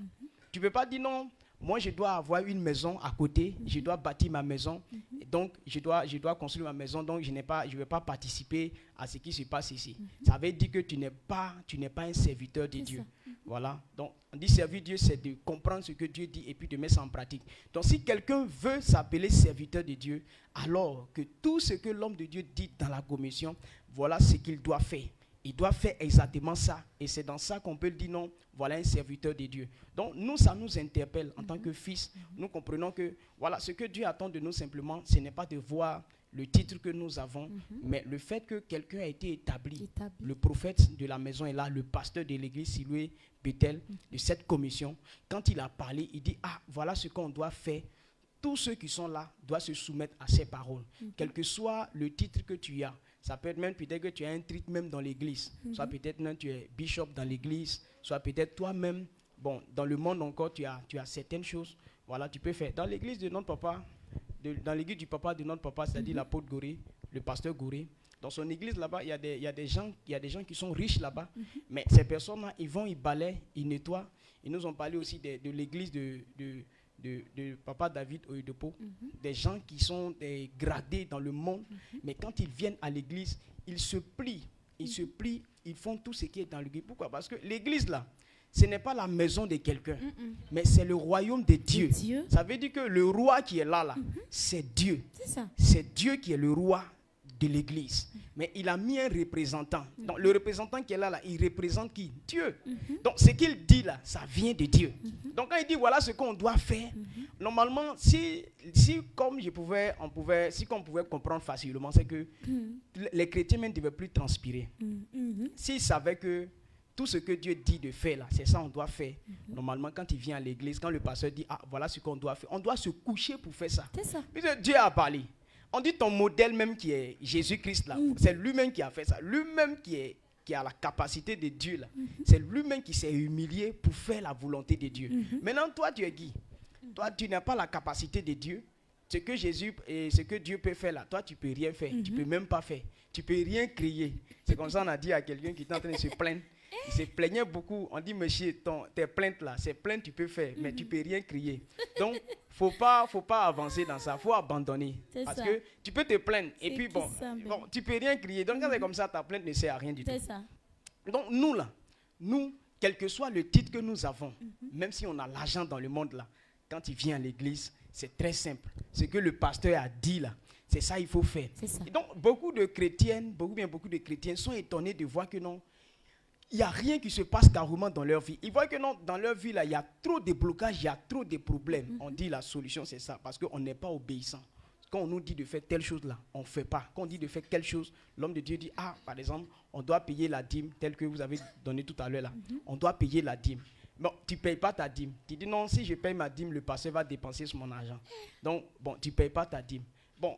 Speaker 2: Tu ne peux pas dire non. Moi, je dois avoir une maison à côté, je dois bâtir ma maison, donc je dois construire ma maison, donc je ne vais pas participer à ce qui se passe ici. Ça veut dire que tu n'es pas un serviteur de Dieu. Voilà. Donc, on dit servir Dieu, c'est de comprendre ce que Dieu dit et puis de mettre ça en pratique. Donc, si quelqu'un veut s'appeler serviteur de Dieu, alors que tout ce que l'homme de Dieu dit dans la commission, voilà ce qu'il doit faire. il doit faire exactement ça. Et c'est dans ça qu'on peut dire non, voilà un serviteur de Dieu. Donc nous, ça nous interpelle en tant que fils. Nous comprenons que voilà, ce que Dieu attend de nous simplement, ce n'est pas de voir le titre que nous avons, mais le fait que quelqu'un a été établi. Le prophète de la maison est là, le pasteur de l'église, Siloué Bethel, de cette commission. Quand il a parlé, il dit, ah, voilà ce qu'on doit faire. Tous ceux qui sont là doivent se soumettre à ces paroles. Quel que soit le titre que tu as, ça peut être même peut-être que tu as un titre même dans l'église, soit peut-être même tu es bishop dans l'église, soit peut-être toi-même, bon, dans le monde encore, tu as certaines choses, voilà, tu peux faire. Dans l'église de notre papa, dans l'église du papa de notre papa, c'est-à-dire l'apôtre Gorée, le pasteur Gorée, dans son église là-bas, il y a des gens qui sont riches là-bas, mais ces personnes-là, ils vont, ils balaient, ils nettoient. Ils nous ont parlé aussi de l'église de papa David Oyedepo, des gens qui sont gradés dans le monde, mais quand ils viennent à l'église, ils se plient, ils font tout ce qui est dans l'église. Pourquoi? Parce que l'église là, ce n'est pas la maison de quelqu'un, mais c'est le royaume de Dieu. Ça veut dire que le roi qui est là, c'est Dieu. C'est Dieu qui est le roi de l'église. Mais il a mis un représentant. Donc le représentant qui est là, il représente qui? Dieu. Donc ce qu'il dit là, ça vient de Dieu. Donc quand il dit voilà ce qu'on doit faire, normalement, si comme on pouvait comprendre facilement, c'est que les chrétiens même ne devaient plus transpirer. S'ils savaient que tout ce que Dieu dit de faire là, c'est ça qu'on doit faire. Normalement, quand il vient à l'église, quand le pasteur dit ah voilà ce qu'on doit faire, on doit se coucher pour faire ça. C'est ça. Puisque Dieu a parlé. On dit ton modèle même qui est Jésus-Christ là, c'est lui-même qui a fait ça, lui-même qui a la capacité de Dieu là, c'est lui-même qui s'est humilié pour faire la volonté de Dieu. Maintenant toi tu es qui? Toi tu n'as pas la capacité de Dieu. Ce que Jésus et ce que Dieu peut faire là, toi tu peux rien faire, tu peux même pas faire, tu peux rien créer. C'est comme ça on a dit à quelqu'un qui était en train de se plaindre. Il se plaignait beaucoup. On dit, monsieur, tes plaintes là, ces plaintes tu peux faire, mais tu peux rien crier. Donc, faut pas avancer dans ça. Faut abandonner. Parce que tu peux te plaindre et puis bon, tu peux rien crier. Donc, quand c'est comme ça, ta plainte ne sert à rien du tout. Ça. Donc, nous, quel que soit le titre que nous avons, même si on a l'argent dans le monde là, quand il vient à l'église, c'est très simple. Ce que le pasteur a dit là, c'est ça qu'il faut faire. Et donc, beaucoup de chrétiens sont étonnés de voir que non, il n'y a rien qui se passe carrément dans leur vie. Ils voient que non, dans leur vie, là, il y a trop de blocages, il y a trop de problèmes. On dit la solution, c'est ça, parce qu'on n'est pas obéissant. Quand on nous dit de faire telle chose là, on ne fait pas. Quand on dit de faire quelque chose, l'homme de Dieu dit, ah, par exemple, on doit payer la dîme, telle que vous avez donné tout à l'heure là. On doit payer la dîme. Bon, tu ne payes pas ta dîme. Tu dis, non, si je paye ma dîme, le pasteur va dépenser sur mon argent. Donc, bon, tu ne payes pas ta dîme. Bon,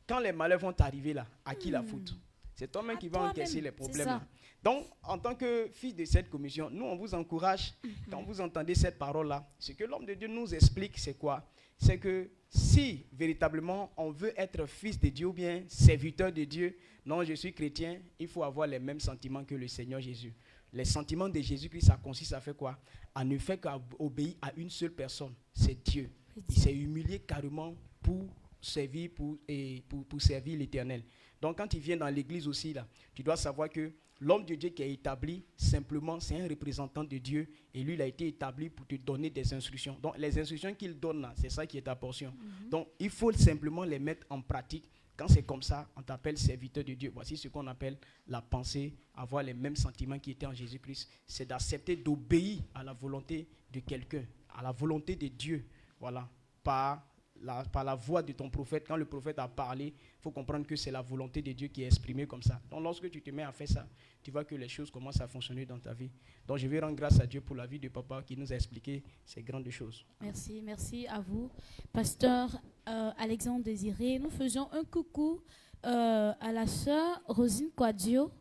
Speaker 2: quand les malheurs vont t'arriver là, à qui la faute? C'est toi-même qui vas encaisser les problèmes là. Donc, en tant que fils de cette commission, nous, on vous encourage, quand vous entendez cette parole-là, ce que l'homme de Dieu nous explique, c'est quoi? C'est que si, véritablement, on veut être fils de Dieu ou bien serviteur de Dieu, non, je suis chrétien, il faut avoir les mêmes sentiments que le Seigneur Jésus. Les sentiments de Jésus-Christ, ça consiste à faire quoi? À ne faire qu'obéir à une seule personne, c'est Dieu. Il s'est humilié carrément pour servir, pour servir l'Éternel. Donc, quand il vient dans l'église aussi, là, tu dois savoir que l'homme de Dieu qui est établi, simplement, c'est un représentant de Dieu. Et lui, il a été établi pour te donner des instructions. Donc, les instructions qu'il donne là, c'est ça qui est ta portion. Donc, il faut simplement les mettre en pratique. Quand c'est comme ça, on t'appelle serviteur de Dieu. Voici ce qu'on appelle la pensée, avoir les mêmes sentiments qui étaient en Jésus-Christ. C'est d'accepter d'obéir à la volonté de quelqu'un, à la volonté de Dieu. Voilà, par la voix de ton prophète. Quand le prophète a parlé, il faut comprendre que c'est la volonté de Dieu qui est exprimée comme ça. Donc lorsque tu te mets à faire ça, tu vois que les choses commencent à fonctionner dans ta vie. Donc je vais rendre grâce à Dieu pour la vie de papa qui nous a expliqué ces grandes choses.
Speaker 1: Merci à vous. Pasteur Alexandre Désiré, nous faisons un coucou à la sœur Rosine Quadio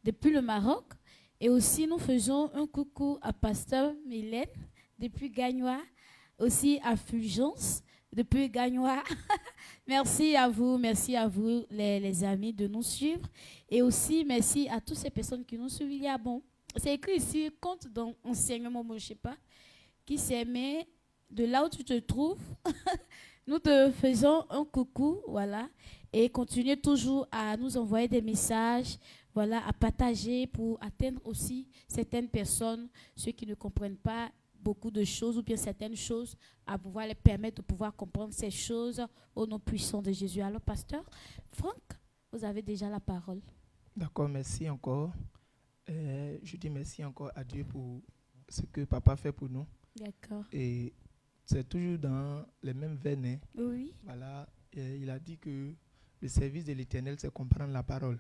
Speaker 1: depuis le Maroc. Et aussi nous faisons un coucou à Pasteur Mylène depuis Gagnois, aussi à Fulgence depuis Gagnois. Merci à vous les amis de nous suivre. Et aussi merci à toutes ces personnes qui nous suivent. Il y a c'est écrit ici, compte dans enseignement, je ne sais pas, qui s'aimait de là où tu te trouves. Nous te faisons un coucou, voilà. Et continuez toujours à nous envoyer des messages, voilà, à partager pour atteindre aussi certaines personnes, ceux qui ne comprennent pas beaucoup de choses ou bien certaines choses, à pouvoir les permettre de pouvoir comprendre ces choses au nom puissant de Jésus. Alors, pasteur Franck, vous avez déjà la parole.
Speaker 3: D'accord, merci encore. je dis merci encore à Dieu pour ce que papa fait pour nous.
Speaker 1: D'accord.
Speaker 3: Et c'est toujours dans les mêmes veines.
Speaker 1: Oui.
Speaker 3: Voilà, il a dit que le service de l'Éternel, c'est comprendre la parole.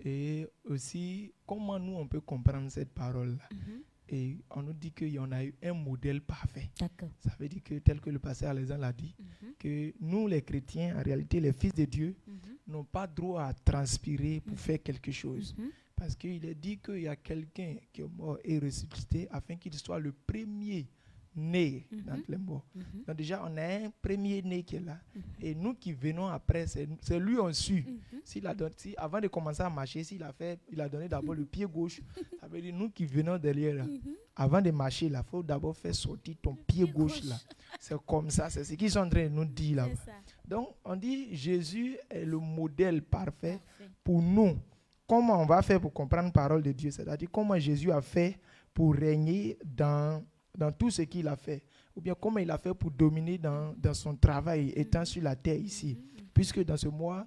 Speaker 3: Et aussi, comment nous, on peut comprendre cette parole-là. Et on nous dit qu'il y en a eu un modèle parfait.
Speaker 1: D'accord.
Speaker 3: Ça veut dire que, tel que le pasteur Alexandre l'a dit, que nous, les chrétiens, en réalité, les fils de Dieu, n'ont pas droit à transpirer pour faire quelque chose. Parce qu'il est dit qu'il y a quelqu'un qui est mort et ressuscité afin qu'il soit le premier né dans les morts. Donc déjà, on a un premier né qui est là. Et nous qui venons après, c'est lui on suit. Avant de commencer à marcher, il a donné d'abord le pied gauche. Ça veut dire nous qui venons derrière là. Avant de marcher, il faut d'abord faire sortir ton pied gauche là. C'est comme ça, c'est ce qu'ils sont en train de nous dire là. Donc on dit Jésus est le modèle parfait pour nous. Comment on va faire pour comprendre la parole de Dieu? C'est-à-dire comment Jésus a fait pour régner dans tout ce qu'il a fait, ou bien comment il a fait pour dominer dans son travail étant sur la terre ici, puisque dans ce mois,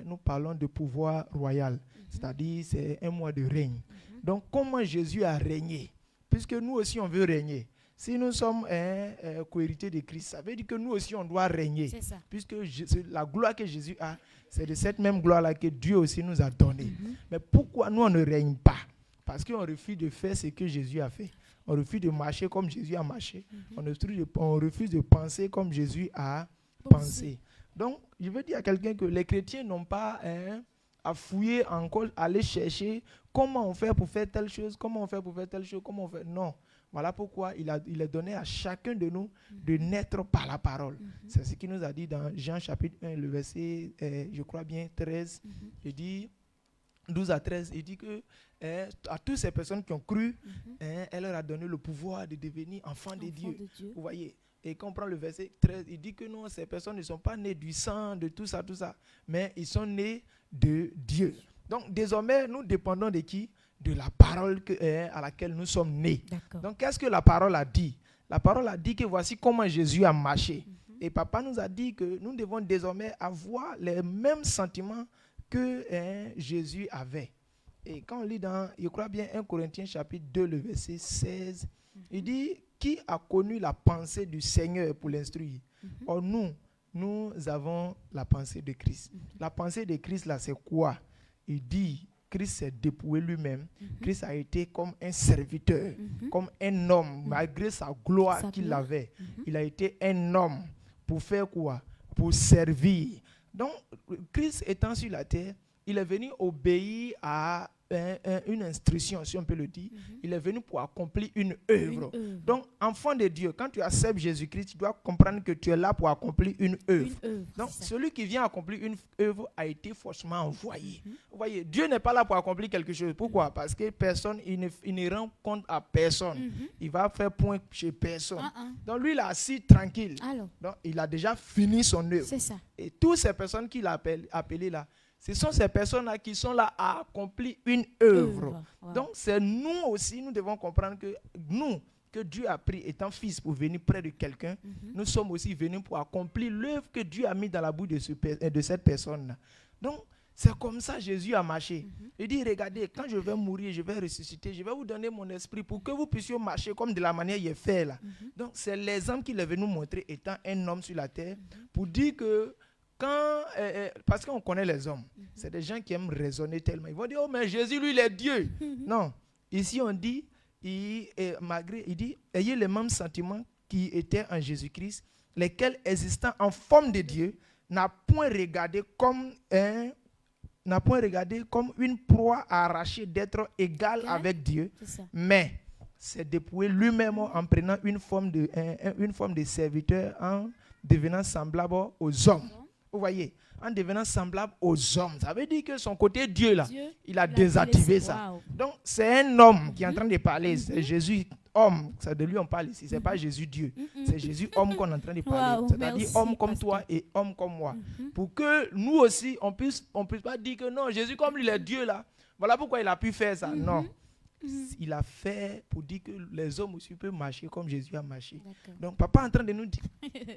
Speaker 3: nous parlons de pouvoir royal, c'est-à-dire c'est un mois de règne. Donc comment Jésus a régné, puisque nous aussi on veut régner. Si nous sommes co-hérités de Christ, ça veut dire que nous aussi on doit régner, puisque la gloire que Jésus a, c'est de cette même gloire-là que Dieu aussi nous a donnée. Mais pourquoi nous on ne règne pas? Parce qu'on refuse de faire ce que Jésus a fait. On refuse de marcher comme Jésus a marché. On refuse de penser comme Jésus a pensé. Donc, je veux dire à quelqu'un que les chrétiens n'ont pas à fouiller encore, à aller chercher comment on fait pour faire telle chose, comment on fait pour faire telle chose, comment on fait. Non. Voilà pourquoi il est donné à chacun de nous de naître par la parole. C'est ce qu'il nous a dit dans Jean chapitre 1, le verset, je crois bien, 13. Il dit... 12 à 13, il dit que à toutes ces personnes qui ont cru, elle leur a donné le pouvoir de devenir enfants de Dieu. Vous voyez? Et quand on prend le verset 13, il dit que non, ces personnes ne sont pas nées du sang, de tout ça, mais ils sont nés de Dieu. Donc désormais, nous dépendons de qui? De la parole à laquelle nous sommes nés. Donc qu'est-ce que la parole a dit? La parole a dit que voici comment Jésus a marché. Et papa nous a dit que nous devons désormais avoir les mêmes sentiments que Jésus avait. Et quand on lit dans, je crois bien, 1 Corinthiens chapitre 2, le verset 16, il dit, qui a connu la pensée du Seigneur pour l'instruire? Or nous avons la pensée de Christ. La pensée de Christ, là, c'est quoi? Il dit, Christ s'est dépouillé lui-même. Christ a été comme un serviteur, comme un homme, malgré sa gloire qu'il avait. Il a été un homme pour faire quoi? Pour servir. Donc, Christ étant sur la terre, il est venu obéir à une instruction, si on peut le dire. Il est venu pour accomplir une œuvre. Donc, enfant de Dieu, quand tu acceptes Jésus-Christ, tu dois comprendre que tu es là pour accomplir une œuvre. Donc, celui qui vient accomplir une œuvre a été forcément envoyé. Vous voyez, Dieu n'est pas là pour accomplir quelque chose. Pourquoi? Parce que personne, il ne rend compte à personne. Il va faire point chez personne. Donc, lui, il est assis tranquille. Donc, il a déjà fini son œuvre.
Speaker 1: C'est ça.
Speaker 3: Et toutes ces personnes qu'il a appelées là, ce sont ces personnes-là qui sont là à accomplir une œuvre. Donc, c'est nous aussi, nous devons comprendre que nous, que Dieu a pris étant fils pour venir près de quelqu'un, nous sommes aussi venus pour accomplir l'œuvre que Dieu a mis dans la bouche de cette personne-là. Donc, c'est comme ça que Jésus a marché. Il dit, regardez, quand je vais mourir, je vais ressusciter, je vais vous donner mon esprit pour que vous puissiez marcher comme de la manière qu'il est fait là. Donc, c'est l'exemple qu'il est venu nous montrer étant un homme sur la terre pour dire que parce qu'on connaît les hommes, c'est des gens qui aiment raisonner tellement. Ils vont dire, oh mais Jésus lui il est Dieu. Non, ici on dit, il dit, ayez les mêmes sentiments qui étaient en Jésus-Christ, lesquels existant en forme de Dieu, n'a point regardé comme une proie à arracher d'être égal avec Dieu, mais s'est dépouillé lui-même en prenant une forme de serviteur, en devenant semblable aux hommes. Vous voyez, en devenant semblable aux hommes. Ça veut dire que son côté Dieu, là, il a désactivé ça. Donc, c'est un homme qui est en train de parler. C'est Jésus, homme. C'est de lui on parle ici. Ce n'est pas Jésus Dieu. C'est Jésus, homme, qu'on est en train de parler. C'est-à-dire homme comme toi et homme comme moi. Pour que nous aussi, on puisse pas dire que non, Jésus, comme il est Dieu, là, voilà pourquoi il a pu faire ça. Non. il a fait pour dire que les hommes aussi peuvent marcher comme Jésus a marché.
Speaker 1: D'accord.
Speaker 3: Donc, papa est en train de nous dire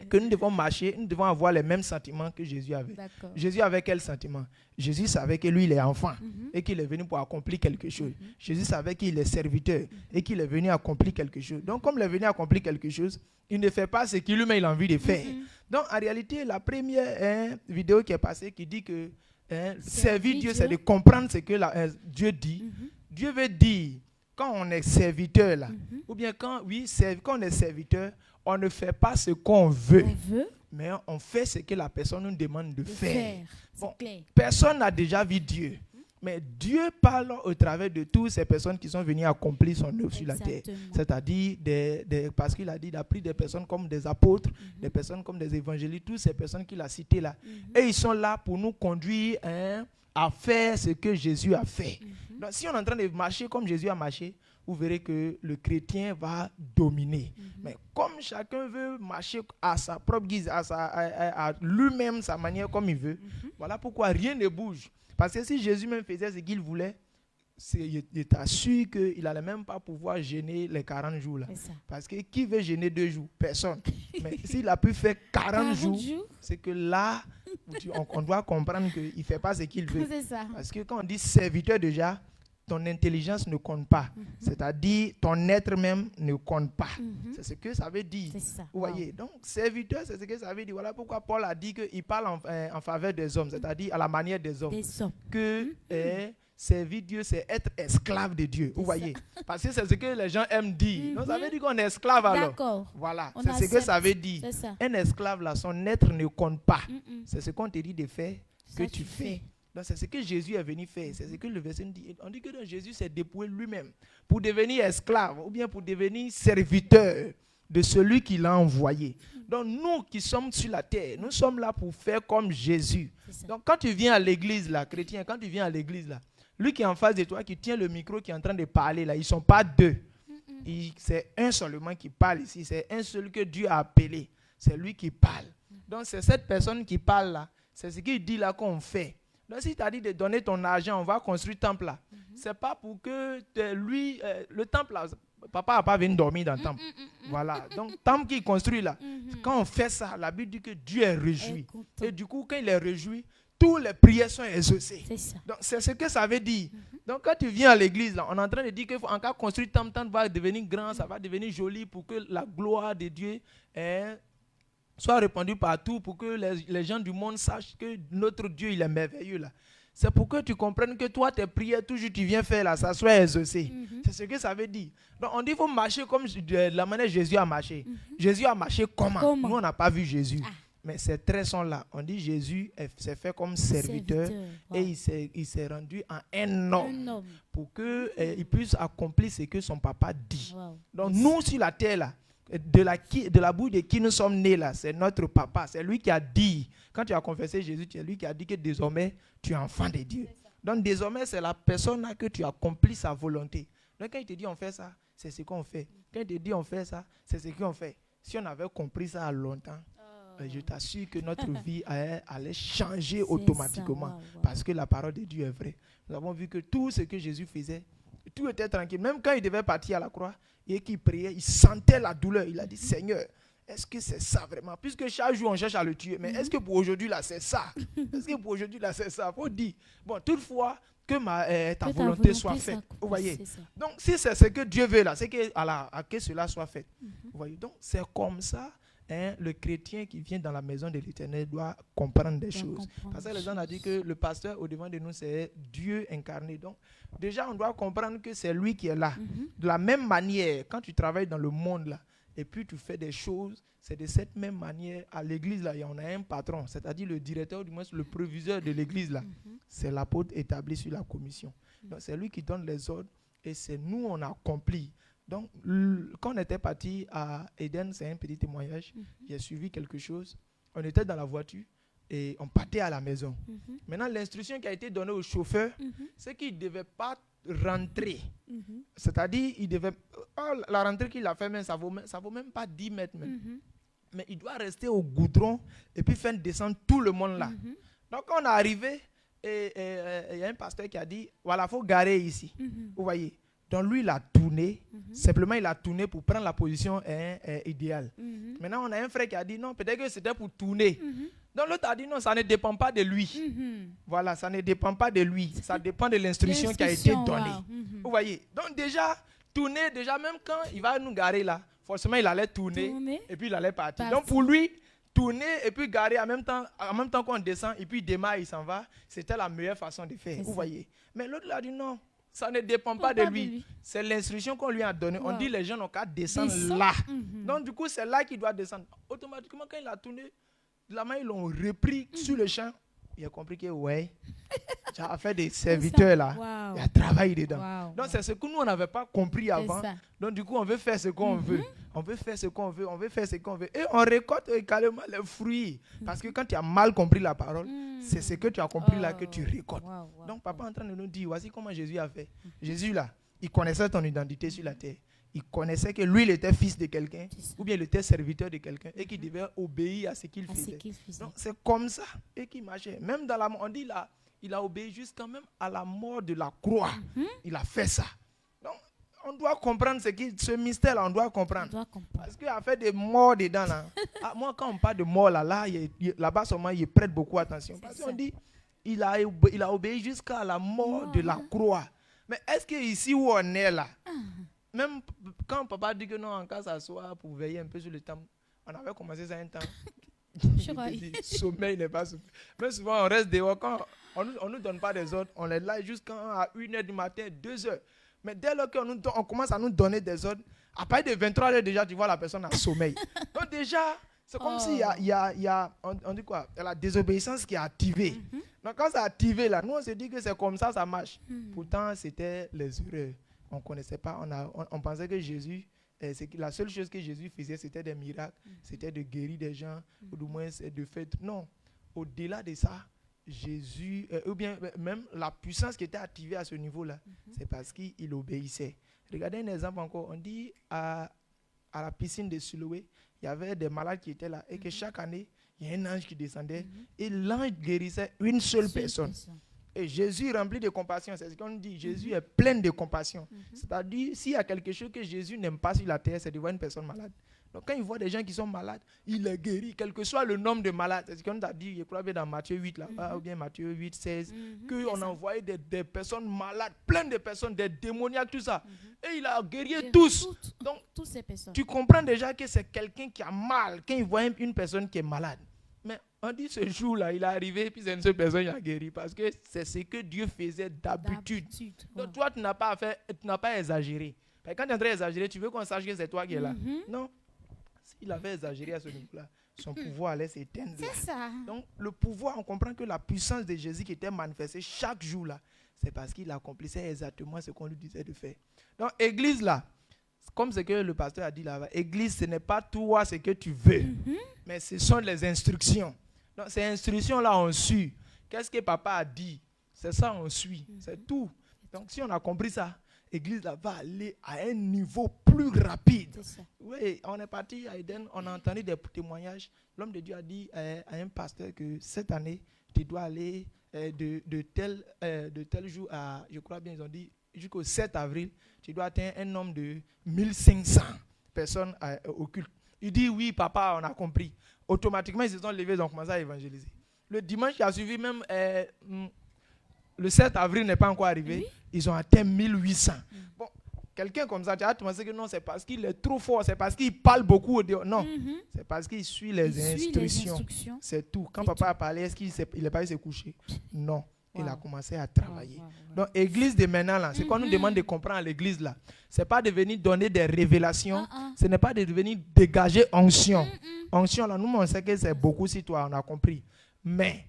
Speaker 3: que nous devons marcher, nous devons avoir les mêmes sentiments que Jésus avait.
Speaker 1: D'accord.
Speaker 3: Jésus avait quel sentiment? Jésus savait que lui, il est enfant et qu'il est venu pour accomplir quelque chose. Jésus savait qu'il est serviteur et qu'il est venu accomplir quelque chose. Donc, comme il est venu accomplir quelque chose, il ne fait pas ce qu'il lui-même a envie de faire. Donc, en réalité, la première vidéo qui est passée qui dit que servir Dieu, c'est de comprendre ce que Dieu dit. Dieu veut dire, quand on est serviteur, là, ou bien quand on est serviteur, on ne fait pas ce qu'on veut, mais on fait ce que la personne nous demande de faire. Bon, personne n'a déjà vu Dieu, mais Dieu parle au travers de toutes ces personnes qui sont venues accomplir son œuvre sur la terre. C'est-à-dire, parce qu'il a dit, il a pris des personnes comme des apôtres, des personnes comme des évangélistes, toutes ces personnes qu'il a citées là. Et ils sont là pour nous conduire à faire ce que Jésus a fait. Donc, si on est en train de marcher comme Jésus a marché, vous verrez que le chrétien va dominer. Mais comme chacun veut marcher à sa propre guise, à lui-même, sa manière comme il veut, voilà pourquoi rien ne bouge. Parce que si Jésus même faisait ce qu'il voulait, il t'assure qu'il n'allait même pas pouvoir gêner les 40 jours. Là. Parce que qui veut gêner 2 jours? Personne. Mais s'il a pu faire 40 jours, c'est que là, on doit comprendre qu'il ne fait pas ce qu'il veut. Parce que quand on dit serviteur déjà, ton intelligence ne compte pas. C'est-à-dire, ton être même ne compte pas. C'est ce que ça veut dire. Vous voyez? Donc, serviteur, c'est ce que ça veut dire. Voilà pourquoi Paul a dit qu'il parle en faveur des hommes, c'est-à-dire à la manière des hommes. Que servir Dieu, c'est être esclave de Dieu. Vous voyez? Parce que c'est ce que les gens aiment dire. Donc, ça veut dire qu'on est esclave alors.
Speaker 1: D'accord.
Speaker 3: Voilà. C'est ce que ça veut dire. Un esclave, là, son être ne compte pas. C'est ce qu'on te dit de faire que tu fais. Donc, c'est ce que Jésus est venu faire. C'est ce que le verset dit. On dit que Jésus s'est dépouillé lui-même pour devenir esclave ou bien pour devenir serviteur de celui qui l'a envoyé. Donc, nous qui sommes sur la terre, nous sommes là pour faire comme Jésus. Donc, quand tu viens à l'église, là, chrétien, quand tu viens à l'église, là, lui qui est en face de toi, qui tient le micro, qui est en train de parler, là, ils ne sont pas 2. C'est un seulement qui parle ici. C'est un seul que Dieu a appelé. C'est lui qui parle. Donc, c'est cette personne qui parle là. C'est ce qu'il dit là qu'on fait. Donc, si tu as dit de donner ton argent, on va construire le temple là. Ce n'est pas pour que lui, le temple là, papa n'a pas venu dormir dans le temple. Voilà. Donc, le temple qu'il construit là, quand on fait ça, la Bible dit que Dieu est réjoui. Et du coup, quand il est réjoui, toutes les prières sont exaucées. Donc, c'est ce que ça veut dire. Donc, quand tu viens à l'église, là, on est en train de dire qu'en cas construire le temple va devenir grand, ça va devenir joli pour que la gloire de Dieu soit répandue partout, pour que les gens du monde sachent que notre Dieu, il est merveilleux. Là. C'est pour que tu comprennes que toi, tes prières, toujours tu viens faire là, ça soit exaucé. C'est ce que ça veut dire. Donc, on dit qu'il faut marcher comme de la manière dont Jésus a marché. Jésus a marché comment? Nous, on n'a pas vu Jésus. Mais ces traits sont là. On dit Jésus s'est fait comme serviteur et il s'est rendu en un homme pour qu'il puisse accomplir ce que son papa dit. Donc nous sur la terre là, de la bouche de qui nous sommes nés là, c'est notre papa. C'est lui qui a dit, quand tu as confessé Jésus, c'est lui qui a dit que désormais tu es enfant de Dieu. Donc désormais c'est la personne là que tu accomplis sa volonté. Donc quand il te dit on fait ça, c'est ce qu'on fait. Quand il te dit on fait ça, c'est ce qu'on fait. Si on avait compris ça longtemps, je t'assure que notre vie allait changer automatiquement parce que la parole de Dieu est vraie. Nous avons vu que tout ce que Jésus faisait, tout était tranquille. Même quand il devait partir à la croix et qu'il priait, il sentait la douleur. Il a dit, Seigneur, est-ce que c'est ça vraiment? Puisque chaque jour on cherche à le tuer, mais est-ce que pour aujourd'hui là c'est ça? Est-ce que pour aujourd'hui là c'est ça? Il faut dire, bon, toutefois, que ta volonté soit faite. Vous voyez? Donc si c'est ce que Dieu veut là, c'est que cela soit fait. Vous voyez? Donc c'est comme ça. Le chrétien qui vient dans la maison de l'Éternel doit comprendre des choses. Parce que les gens ont dit que le pasteur au devant de nous, c'est Dieu incarné. Donc, déjà, on doit comprendre que c'est lui qui est là. De la même manière, quand tu travailles dans le monde, là, et puis tu fais des choses, c'est de cette même manière, à l'église, là, on a un patron, c'est-à-dire le directeur, du moins le proviseur de l'église, là. C'est l'apôtre établi sur la commission. Donc, c'est lui qui donne les ordres, et c'est nous, on accomplit. Donc, quand on était parti à Eden, c'est un petit témoignage, j'ai suivi quelque chose. On était dans la voiture et on partait à la maison. Maintenant, l'instruction qui a été donnée au chauffeur, c'est qu'il ne devait pas rentrer. C'est-à-dire, il devait, la rentrée qu'il a fait, ça vaut même pas 10 mètres. Même. Mais il doit rester au goudron et puis faire descendre tout le monde là. Donc, quand on est arrivé, il y a un pasteur qui a dit, voilà, il faut garer ici. Vous voyez. Donc lui, il a tourné. Simplement, il a tourné pour prendre la position idéale. Maintenant, on a un frère qui a dit non, peut-être que c'était pour tourner. Donc l'autre a dit non, ça ne dépend pas de lui. Voilà, ça ne dépend pas de lui. Ça dépend de l'instruction qui a été donnée. Vous voyez. Donc déjà, tourner, déjà même quand il va nous garer là, forcément il allait tourner. Et puis il allait partir. Donc pour lui, tourner et puis garer en même temps qu'on descend et puis il démarre, il s'en va, c'était la meilleure façon de faire. Vous voyez. Mais l'autre a dit non, ça ne dépend pas de lui. C'est l'instruction qu'on lui a donnée. On dit les gens n'ont qu'à descendre là. Donc du coup, c'est là qu'il doit descendre. Automatiquement, quand il a tourné, la main, ils l'ont repris sur le champ. Il a compris que, ouais, tu as affaire des serviteurs là. Il y a travail dedans. Donc, c'est ce que nous, on n'avait pas compris avant. Donc, du coup, on veut faire ce qu'on veut. On veut faire ce qu'on veut. On veut faire ce qu'on veut. Et on récolte également les fruits. Parce que quand tu as mal compris la parole, c'est ce que tu as compris là que tu récoltes. Donc, papa est en train de nous dire, voici comment Jésus a fait. Jésus là, il connaissait ton identité sur la terre. Il connaissait que lui, il était fils de quelqu'un, ou bien il était serviteur de quelqu'un, et qu'il devait obéir à ce qu'il faisait. Donc, c'est comme ça et qu'il marchait. Même dans la mort, on dit là, il a obéi jusqu'à même à la mort de la croix. Il a fait ça. Donc, on doit comprendre ce mystère-là, on doit comprendre. Parce qu'il a fait des morts dedans. Là. Moi, quand on parle de mort, là-bas seulement, il prête beaucoup attention. Parce qu'on dit, il a obéi jusqu'à la mort de la croix. Mais est-ce qu'ici où on est là, même quand papa dit que non, en cas s'asseoir pour veiller un peu sur le temps, on avait commencé ça un temps. Sommeil n'est pas sommeil. Mais souvent, on reste dehors. Quand on ne nous donne pas des ordres, on est là jusqu'à 1h du matin, 2h. Mais dès lors qu'on commence à nous donner des ordres, à partir de 23h déjà, tu vois la personne en sommeil. Donc déjà, c'est comme s'il y a on dit quoi, la désobéissance qui est activée. Donc quand c'est activé là, nous on se dit que c'est comme ça, ça marche. Pourtant, c'était les erreurs. On ne connaissait pas, on pensait que Jésus, la seule chose que Jésus faisait, c'était des miracles, c'était de guérir des gens, ou du moins de faire. Non, au-delà de ça, Jésus, ou bien même la puissance qui était activée à ce niveau-là, c'est parce qu'il obéissait. Regardez un exemple encore, on dit à la piscine de Siloé, il y avait des malades qui étaient là, et que chaque année, il y a un ange qui descendait, et l'ange guérissait une seule personne. Et Jésus est rempli de compassion. C'est ce qu'on dit. Jésus est plein de compassion. C'est-à-dire, s'il y a quelque chose que Jésus n'aime pas sur la terre, c'est de voir une personne malade. Donc, quand il voit des gens qui sont malades, il les guérit, quel que soit le nombre de malades. C'est ce qu'on a dit, je crois bien dans Matthieu 8, là-bas, ou bien Matthieu 8, 16, qu'on a envoyé des personnes malades, plein de personnes, des démoniaques, tout ça. Et il a guéri tous. Donc, toutes ces personnes. Tu comprends déjà que c'est quelqu'un qui a mal quand il voit une personne qui est malade. Mais on dit ce jour-là, il est arrivé, puis c'est une seule personne qui a guéri. Parce que c'est ce que Dieu faisait d'habitude. Donc toi, tu n'as pas exagéré. Parce que quand tu es en train d'exagérer, tu veux qu'on sache que c'est toi qui es là. Non. S'il avait exagéré à ce niveau-là, son pouvoir allait s'éteindre. C'est ça. Donc le pouvoir, on comprend que la puissance de Jésus qui était manifestée chaque jour là, c'est parce qu'il accomplissait exactement ce qu'on lui disait de faire. Donc église là, comme ce que le pasteur a dit là-bas, église, ce n'est pas toi ce que tu veux, mais ce sont les instructions. Donc ces instructions-là, on suit. Qu'est-ce que papa a dit? C'est ça, on suit. C'est tout. Donc si on a compris ça, l'église là va aller à un niveau plus rapide. Oui, on est parti à Eden, on a entendu des témoignages. L'homme de Dieu a dit à un pasteur que cette année, tu dois aller de tel jour à, je crois bien, ils ont dit, jusqu'au 7 avril, tu dois atteindre un nombre de 1500 personnes au culte. Il dit, oui, papa, on a compris. Automatiquement, ils se sont levés, ils ont commencé à évangéliser. Le dimanche qui a suivi, même le 7 avril n'est pas encore arrivé, ils ont atteint 1800. Bon, quelqu'un comme ça, tu as pensé que non, c'est parce qu'il est trop fort, c'est parce qu'il parle beaucoup. Non, c'est parce qu'il suit les instructions. C'est tout. Quand papa a parlé, est-ce qu'il n'est pas allé se coucher? Non. Il a commencé à travailler. Donc, l'église de maintenant, là, c'est qu'on nous demande de comprendre à l'église, là. Ce n'est pas de venir donner des révélations. Ce n'est pas de venir dégager onction. Onction, là, nous, on sait que c'est beaucoup si toi, on a compris. Mais,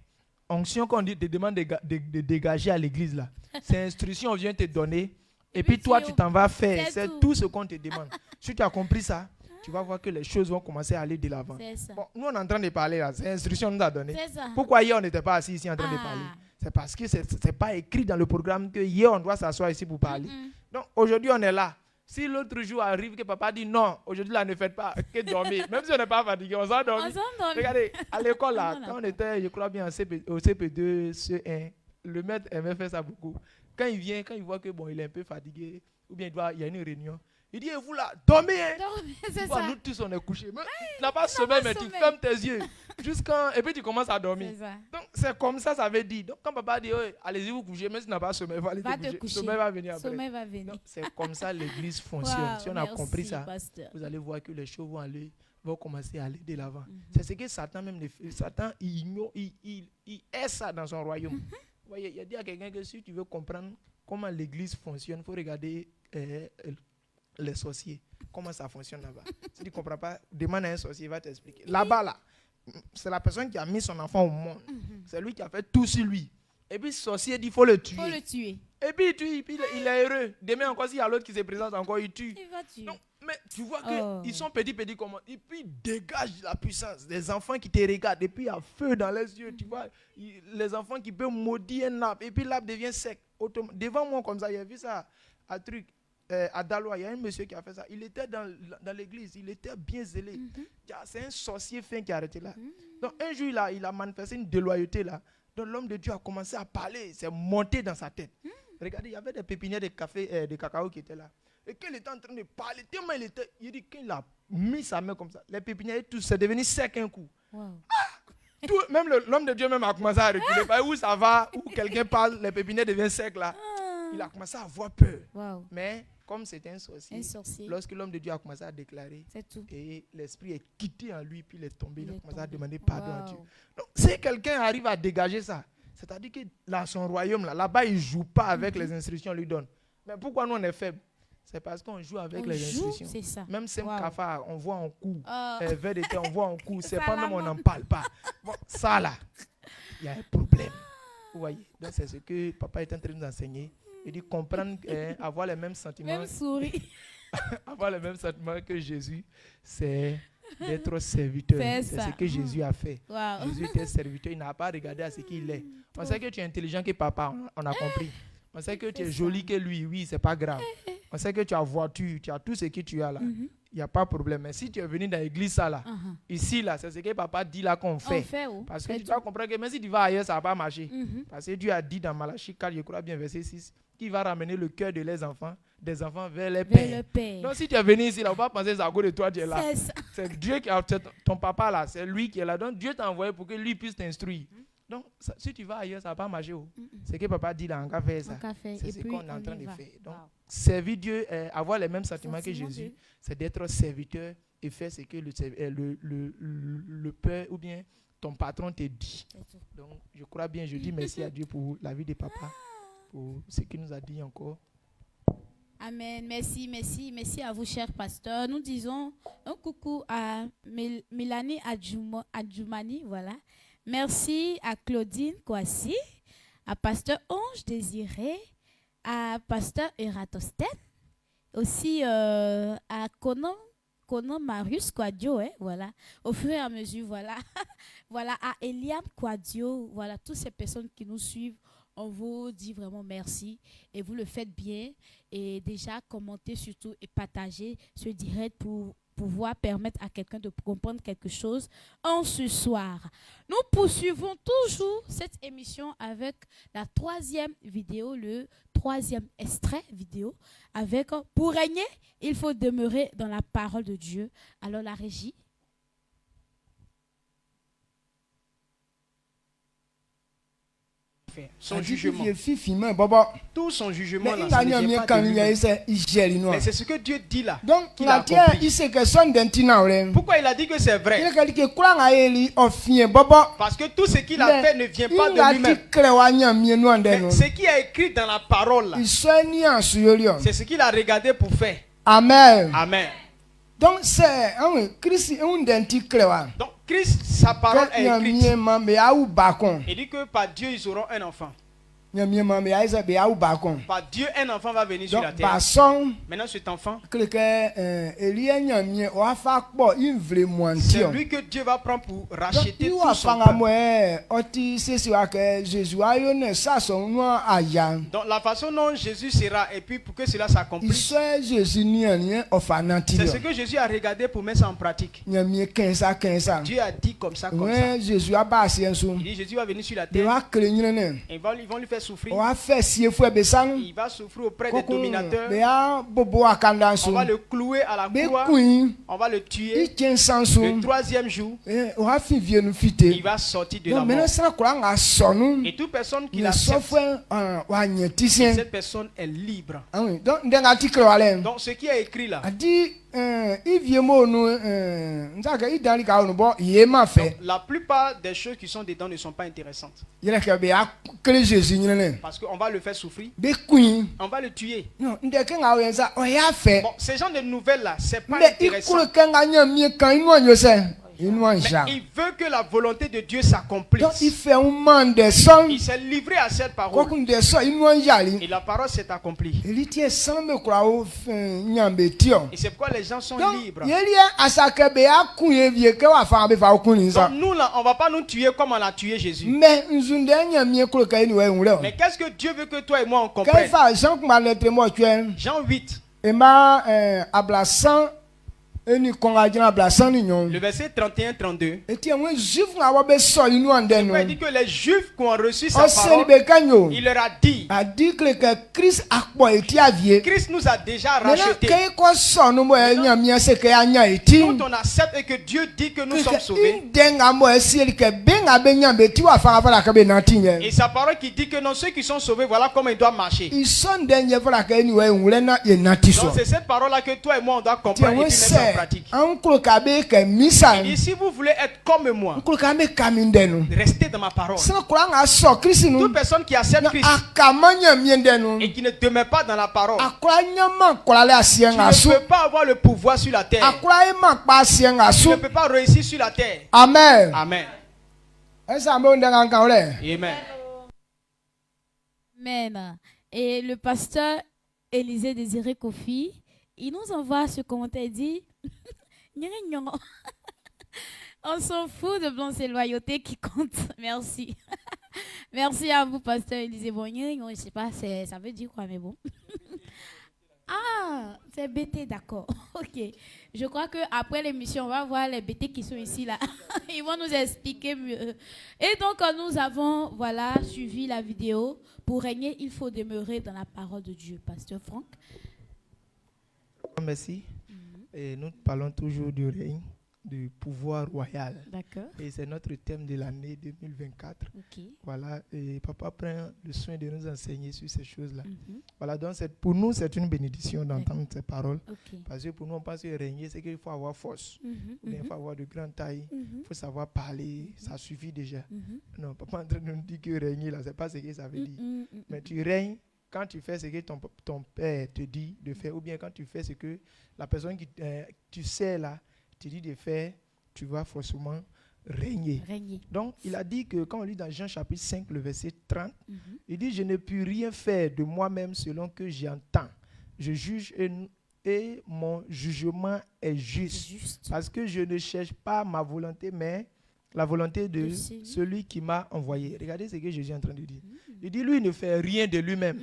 Speaker 3: onction qu'on te demande de dégager à l'église, là, c'est instruction, on vient te donner. Et puis, toi, tu t'en vas faire. C'est tout ce qu'on te demande. Si tu as compris ça, tu vas voir que les choses vont commencer à aller de l'avant. Bon, nous, on est en train de parler, là. C'est l'instruction qu'on nous a donnée. Pourquoi hier, on n'était pas assis ici en train de parler? C'est parce que ce n'est pas écrit dans le programme que hier, on doit s'asseoir ici pour parler. Donc, aujourd'hui, on est là. Si l'autre jour arrive que papa dit non, aujourd'hui, là, ne faites pas que dormir. Même si on n'est pas fatigué, on s'en dormit. Regardez, à l'école, là, quand on était, je crois bien, au CP2, C1, le maître aimait faire ça beaucoup. Quand il vient, quand il voit que bon, il est un peu fatigué, ou bien il y a une réunion. Il dit, et vous là, dormez. Hein?
Speaker 1: C'est ça.
Speaker 3: Nous tous, on est couchés. Mais tu n'as pas sommeil, mais tu fermes tes yeux. Et puis tu commences à dormir. Donc c'est comme ça, ça veut dire. Donc quand papa dit, allez-y vous coucher, mais si tu n'as pas sommeil, va aller te coucher. Sommeil va venir après.
Speaker 1: Sommeil va venir.
Speaker 3: C'est comme ça l'église fonctionne.
Speaker 1: Wow,
Speaker 3: si on a compris ça,
Speaker 1: pasteur.
Speaker 3: vous allez voir que les choses vont commencer à aller de l'avant. C'est ce que Satan Satan, il est ça dans son royaume. Vous voyez, il a dit à quelqu'un que si tu veux comprendre comment l'église fonctionne, il faut regarder les sorciers. Comment ça fonctionne là-bas. Si tu ne comprends pas, demande à un sorcier, il va t'expliquer. Là-bas, là, c'est la personne qui a mis son enfant au monde. C'est lui qui a fait tout sur lui. Et puis, le sorcier dit, il faut le tuer.
Speaker 1: Il faut le tuer.
Speaker 3: Et puis, il est heureux. Demain encore, s'il y a l'autre qui se présente encore, il tue.
Speaker 1: Il va tuer.
Speaker 3: Donc, mais tu vois qu'ils sont petits comment. Et puis, ils dégagent la puissance. Les enfants qui te regardent, et puis il y a feu dans les yeux. Tu vois, les enfants qui peuvent maudire un arbre, et puis l'arbre devient sec. Devant moi, comme ça, j'ai vu ça à Daloa. Il y a un monsieur qui a fait ça. Il était dans l'église, il était bien zélé. C'est un sorcier fin qui a arrêté là. Donc, un jour, il a manifesté une déloyauté là. Donc, l'homme de Dieu a commencé à parler. C'est monté dans sa tête. Regardez, il y avait des pépinières de cacao qui étaient là. Et quand il était en train de parler, tellement il dit qu'il a mis sa main comme ça. Les pépinières, tout, c'est devenu sec un coup.
Speaker 1: Wow.
Speaker 3: Même l'homme de Dieu même a commencé à reculer. Où ça va, où quelqu'un parle, les pépinières deviennent secs là. Il a commencé à avoir peur.
Speaker 1: Wow.
Speaker 3: Mais comme c'était un sorcier, lorsque l'homme de Dieu a commencé à déclarer,
Speaker 1: c'est tout.
Speaker 3: Et l'esprit est quitté en lui, puis il est tombé, il a commencé à demander pardon à Dieu. Donc, si quelqu'un arrive à dégager ça, c'est-à-dire que dans son royaume, là-bas, il ne joue pas avec les instructions qu'on lui donne. Mais pourquoi nous, on est faibles? C'est parce qu'on joue avec les instructions.
Speaker 1: C'est ça.
Speaker 3: Même Sem Kafa, on voit en coup. Vers d'été, on voit en coup. C'est pas même, on n'en parle pas. Bon, ça là, il y a un problème. Vous voyez? Donc, c'est ce que papa est en train de nous enseigner. Il dit comprendre, avoir les mêmes sentiments.
Speaker 1: Même souris.
Speaker 3: Avoir les mêmes sentiments que Jésus, c'est d'être serviteur. C'est ce que Jésus a fait.
Speaker 1: Wow.
Speaker 3: Jésus était serviteur. Il n'a pas regardé à ce qu'il est. On sait que tu es intelligent que papa, on a compris. On sait que tu es joli que lui, oui, c'est pas grave. On sait que tu as voiture, tu as tout ce que tu as là. Il n'y a pas de problème. Mais si tu es venu dans l'église, ça là, ici là, c'est ce que papa dit là qu'on fait. Parce que tu dois comprendre que même si tu vas ailleurs, ça ne va pas marcher. Parce que Dieu a dit dans Malachie 4, je crois bien, verset 6, qu'il va ramener le cœur de les enfants, des enfants vers les pères. Donc si tu es venu ici, là, on va penser que c'est à cause de toi, tu es là. C'est Dieu qui a ton papa là, c'est lui qui est là. Donc Dieu t'a envoyé pour que lui puisse t'instruire. Donc, si tu vas ailleurs, ça ne va pas marcher. C'est ce que papa dit là, on va faire ça. C'est ce qu'on est en train de faire. Donc, servir Dieu, avoir les mêmes sentiments que Jésus, c'est d'être serviteur et faire ce que le père ou bien ton patron te dit. Donc, je crois bien, je dis merci à Dieu pour la vie de papa, pour ce qu'il nous a dit encore.
Speaker 1: Amen. Merci à vous, chers pasteurs. Nous disons un coucou à Mélanie Adjoumani, voilà. Merci à Claudine Kouassi, à Pasteur Ange Désiré, à Pasteur Eratosthène, aussi à Conan Marius Quadio, voilà. Au fur et à mesure, voilà. Voilà, à Eliane Quadio, voilà, toutes ces personnes qui nous suivent. On vous dit vraiment merci et vous le faites bien. Et déjà, commentez surtout et partagez ce direct pour pouvoir permettre à quelqu'un de comprendre quelque chose en ce soir. Nous poursuivons toujours cette émission avec la 3e vidéo, le 3e extrait vidéo, avec « Pour régner, il faut demeurer dans la parole de Dieu ». Alors la régie.
Speaker 2: Son jugement. Tout son jugement là, ça ne vient pas de lui-même. Mais c'est ce que Dieu dit là.
Speaker 4: Donc,
Speaker 2: qu'il a compris. Pourquoi il a dit que c'est vrai? Parce que tout ce qu'il a fait ne vient pas de lui-même. Mais ce qui est écrit dans la parole là, c'est ce qu'il a regardé pour faire.
Speaker 4: Amen.
Speaker 2: Amen.
Speaker 4: Donc, c'est Christ,
Speaker 2: sa parole est écrite. Il dit que par Dieu, ils auront un enfant. Par Dieu, un enfant va venir sur la terre. Maintenant, cet enfant, c'est lui que Dieu va prendre pour racheter tout son peuple. Donc, la façon dont Jésus sera, et puis pour que cela s'accomplisse, c'est ce que Jésus a regardé pour mettre ça en pratique. Dieu a dit comme ça, comme ça. Il dit Jésus va venir sur la terre, et ils vont lui faire fait souffrir.
Speaker 4: On va faire si fou besang.
Speaker 2: Il va souffrir auprès des dominateurs.
Speaker 4: On
Speaker 2: va le clouer à la croix. On va le tuer. Le troisième jour, il va sortir de la mort. Et toute personne qui l'accepte, cette personne est libre. Donc ce qui est écrit là, la plupart des choses qui sont dedans ne sont pas intéressantes. Parce qu'on va le faire souffrir. On va le tuer. Bon, ces gens de nouvelles là, c'est pas intéressant. Mais il veut que la volonté de Dieu s'accomplisse. Il s'est livré à cette parole. Et la parole s'est accomplie. Et c'est pourquoi les gens sont libres. Donc nous là, on ne va pas nous tuer comme on a tué Jésus. Mais qu'est-ce que Dieu veut que toi et moi on comprenne? Jean 8. Le verset 31-32. Il dit que les Juifs qui ont reçu sa parole, il leur a dit, Christ nous a déjà rachetés. Quand on accepte et que Dieu dit que nous sommes sauvés, et sa parole qui dit que non, ceux qui sont sauvés, voilà comment ils doivent marcher. Donc c'est cette parole là que toi et moi on doit comprendre et puis mettre en pratique. Il dit, si vous voulez être comme moi, restez dans ma parole. Toute personne qui accepte Christ et qui ne demeure pas dans la parole, tu ne peux pas avoir le pouvoir sur la terre. Tu ne peux pas réussir sur la terre.
Speaker 4: Amen.
Speaker 2: Amen.
Speaker 1: Amen. Amen. Et le pasteur Élisée Désiré Kofi, il nous envoie ce commentaire, il dit on s'en fout de blanc, c'est loyauté qui compte. Merci. Merci à vous, pasteur Élisée. Bon, je ne sais pas, ça veut dire quoi, mais bon. Ah, c'est BT, d'accord. Ok. Je crois qu'après l'émission, on va voir les BT qui sont ici, là. Ils vont nous expliquer mieux. Et donc, nous avons, suivi la vidéo. Pour régner, il faut demeurer dans la parole de Dieu. Pasteur Franck.
Speaker 3: Merci. Et nous parlons toujours du règne, du pouvoir royal.
Speaker 1: D'accord.
Speaker 3: Et c'est notre thème de l'année 2024.
Speaker 1: Okay.
Speaker 3: Voilà. Et papa prend le soin de nous enseigner sur ces choses-là. Voilà. Donc pour nous, c'est une bénédiction d'entendre ces paroles. Okay. Parce que pour nous, on pense que régner, c'est qu'il faut avoir force. Il faut avoir de grande taille. Il faut savoir parler. Ça suffit déjà. Non, papa est en train de nous dire que régner, là, c'est pas ce que ça veut dire. Mais tu règnes quand tu fais ce que ton père te dit de faire, ou bien quand tu fais ce que la personne qui tu sais là te dit de faire, tu vas forcément régner. Donc, il a dit que quand on lit dans Jean chapitre 5, le verset 30, il dit « Je ne puis rien faire de moi-même selon que j'entends. Je juge et mon jugement est juste. Parce que je ne cherche pas ma volonté, mais la volonté de celui qui m'a envoyé. » Regardez ce que Jésus est en train de dire. Il dit, lui, il ne fait rien de lui-même.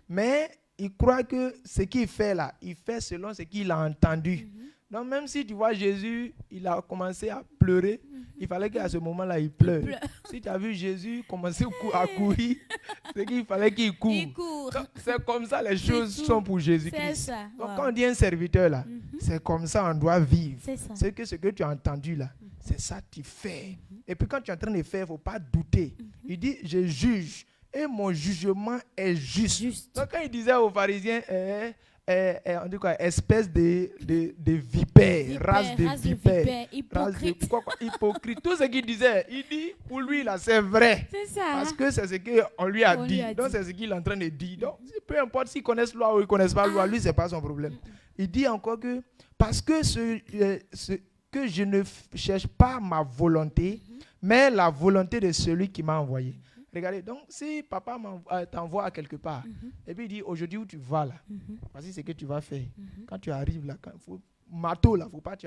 Speaker 3: Mais il croit que ce qu'il fait là, il fait selon ce qu'il a entendu. Donc même si tu vois Jésus, il a commencé à pleurer, il fallait qu'à ce moment-là, il pleure. Si tu as vu Jésus commencer à courir, c'est qu'il fallait qu'il court. C'est comme ça les choses sont pour Jésus-Christ. Donc quand on dit un serviteur là, c'est comme ça on doit vivre. C'est que ce que tu as entendu là, c'est ça que tu fais. Et puis quand tu es en train de faire, il ne faut pas douter. Il dit, je juge. Et mon jugement est juste. Donc quand il disait aux pharisiens, on dit quoi, espèce de vipères, race de vipères, hypocrite. Tout ce qu'il disait, il dit, pour lui là, c'est vrai. C'est ça. Parce que c'est ce qu'on lui a dit. Donc c'est ce qu'il est en train de dire. Donc peu importe s'ils connaissent la loi ou ils ne connaissent pas la loi, lui, ce n'est pas son problème. Il dit encore que, parce que que je ne cherche pas ma volonté, mais la volonté de celui qui m'a envoyé. Regardez, donc si papa t'envoie à quelque part, et puis il dit aujourd'hui où tu vas là, voici ce que tu vas faire. Quand tu arrives là, marteau là, faut pas,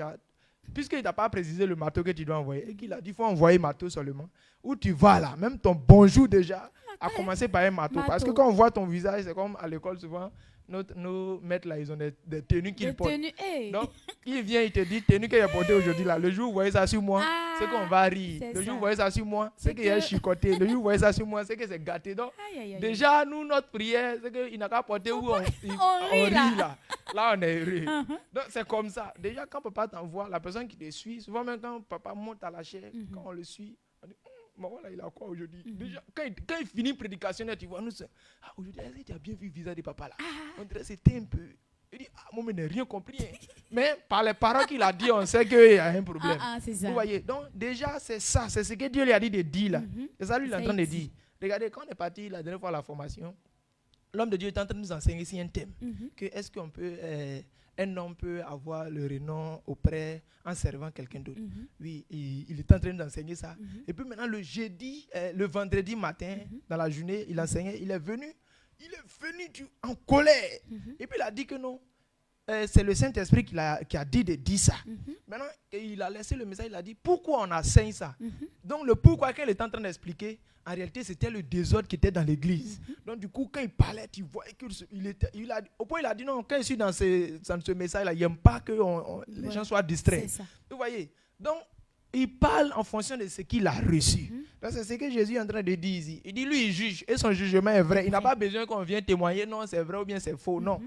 Speaker 3: puisqu'il ne t'a pas précisé le marteau que tu dois envoyer, et qu'il a dit il faut envoyer marteau seulement, où tu vas là, même ton bonjour déjà a commencé par un marteau. Parce que quand on voit ton visage, c'est comme à l'école souvent, nos maîtres là, ils ont des tenues qu'ils portent.
Speaker 1: Hey.
Speaker 3: Donc, il vient, il te dit, tenue qu'il a portée aujourd'hui là, le jour où vous voyez ça sur moi, c'est qu'on va rire. Le jour où vous voyez ça sur moi, c'est qu'il y a chicoté. Le jour où vous voyez ça sur moi, c'est que c'est gâté. Donc, déjà, nous, notre prière, c'est qu'il n'a qu'à porter où on rit là. Là, on est heureux. Donc, c'est comme ça. Déjà, quand papa t'envoie, la personne qui te suit, souvent même quand papa monte à la chair, quand on le suit, on dit, voilà, il a quoi aujourd'hui? Déjà, quand il finit prédication, tu vois, nous, aujourd'hui, est-ce que tu as bien vu le visage de papa là? On dirait que c'était un peu. Il dit, moi, je n'ai rien compris. Mais par les paroles qu'il a dit, on sait qu'il y a un problème.
Speaker 1: C'est ça.
Speaker 3: Vous voyez, donc déjà, c'est ça. C'est ce que Dieu lui a dit de dire là. C'est ça, lui, il est en train de dire. Regardez, quand on est parti la dernière fois à la formation, l'homme de Dieu est en train de nous enseigner ici un thème. Que est-ce qu'on peut. Un homme peut avoir le renom auprès en servant quelqu'un d'autre. Oui, il est en train d'enseigner ça. Et puis maintenant, le vendredi matin, dans la journée, il enseignait, il est venu en colère. Et puis il a dit que non, c'est le Saint-Esprit qui a dit de dire ça. Maintenant, il a laissé le message, il a dit pourquoi on enseigne ça. Donc le pourquoi qu'il est en train d'expliquer, en réalité, c'était le désordre qui était dans l'église. Donc, du coup, quand il parlait, tu voyais au point, il a dit non, quand je suis dans ce message-là, il n'aime pas que les gens soient distraits. Vous voyez? Donc, il parle en fonction de ce qu'il a reçu. Donc, c'est ce que Jésus est en train de dire ici. Il dit, lui, il juge, et son jugement est vrai. Il n'a pas besoin qu'on vienne témoigner, non, c'est vrai ou bien c'est faux. Non.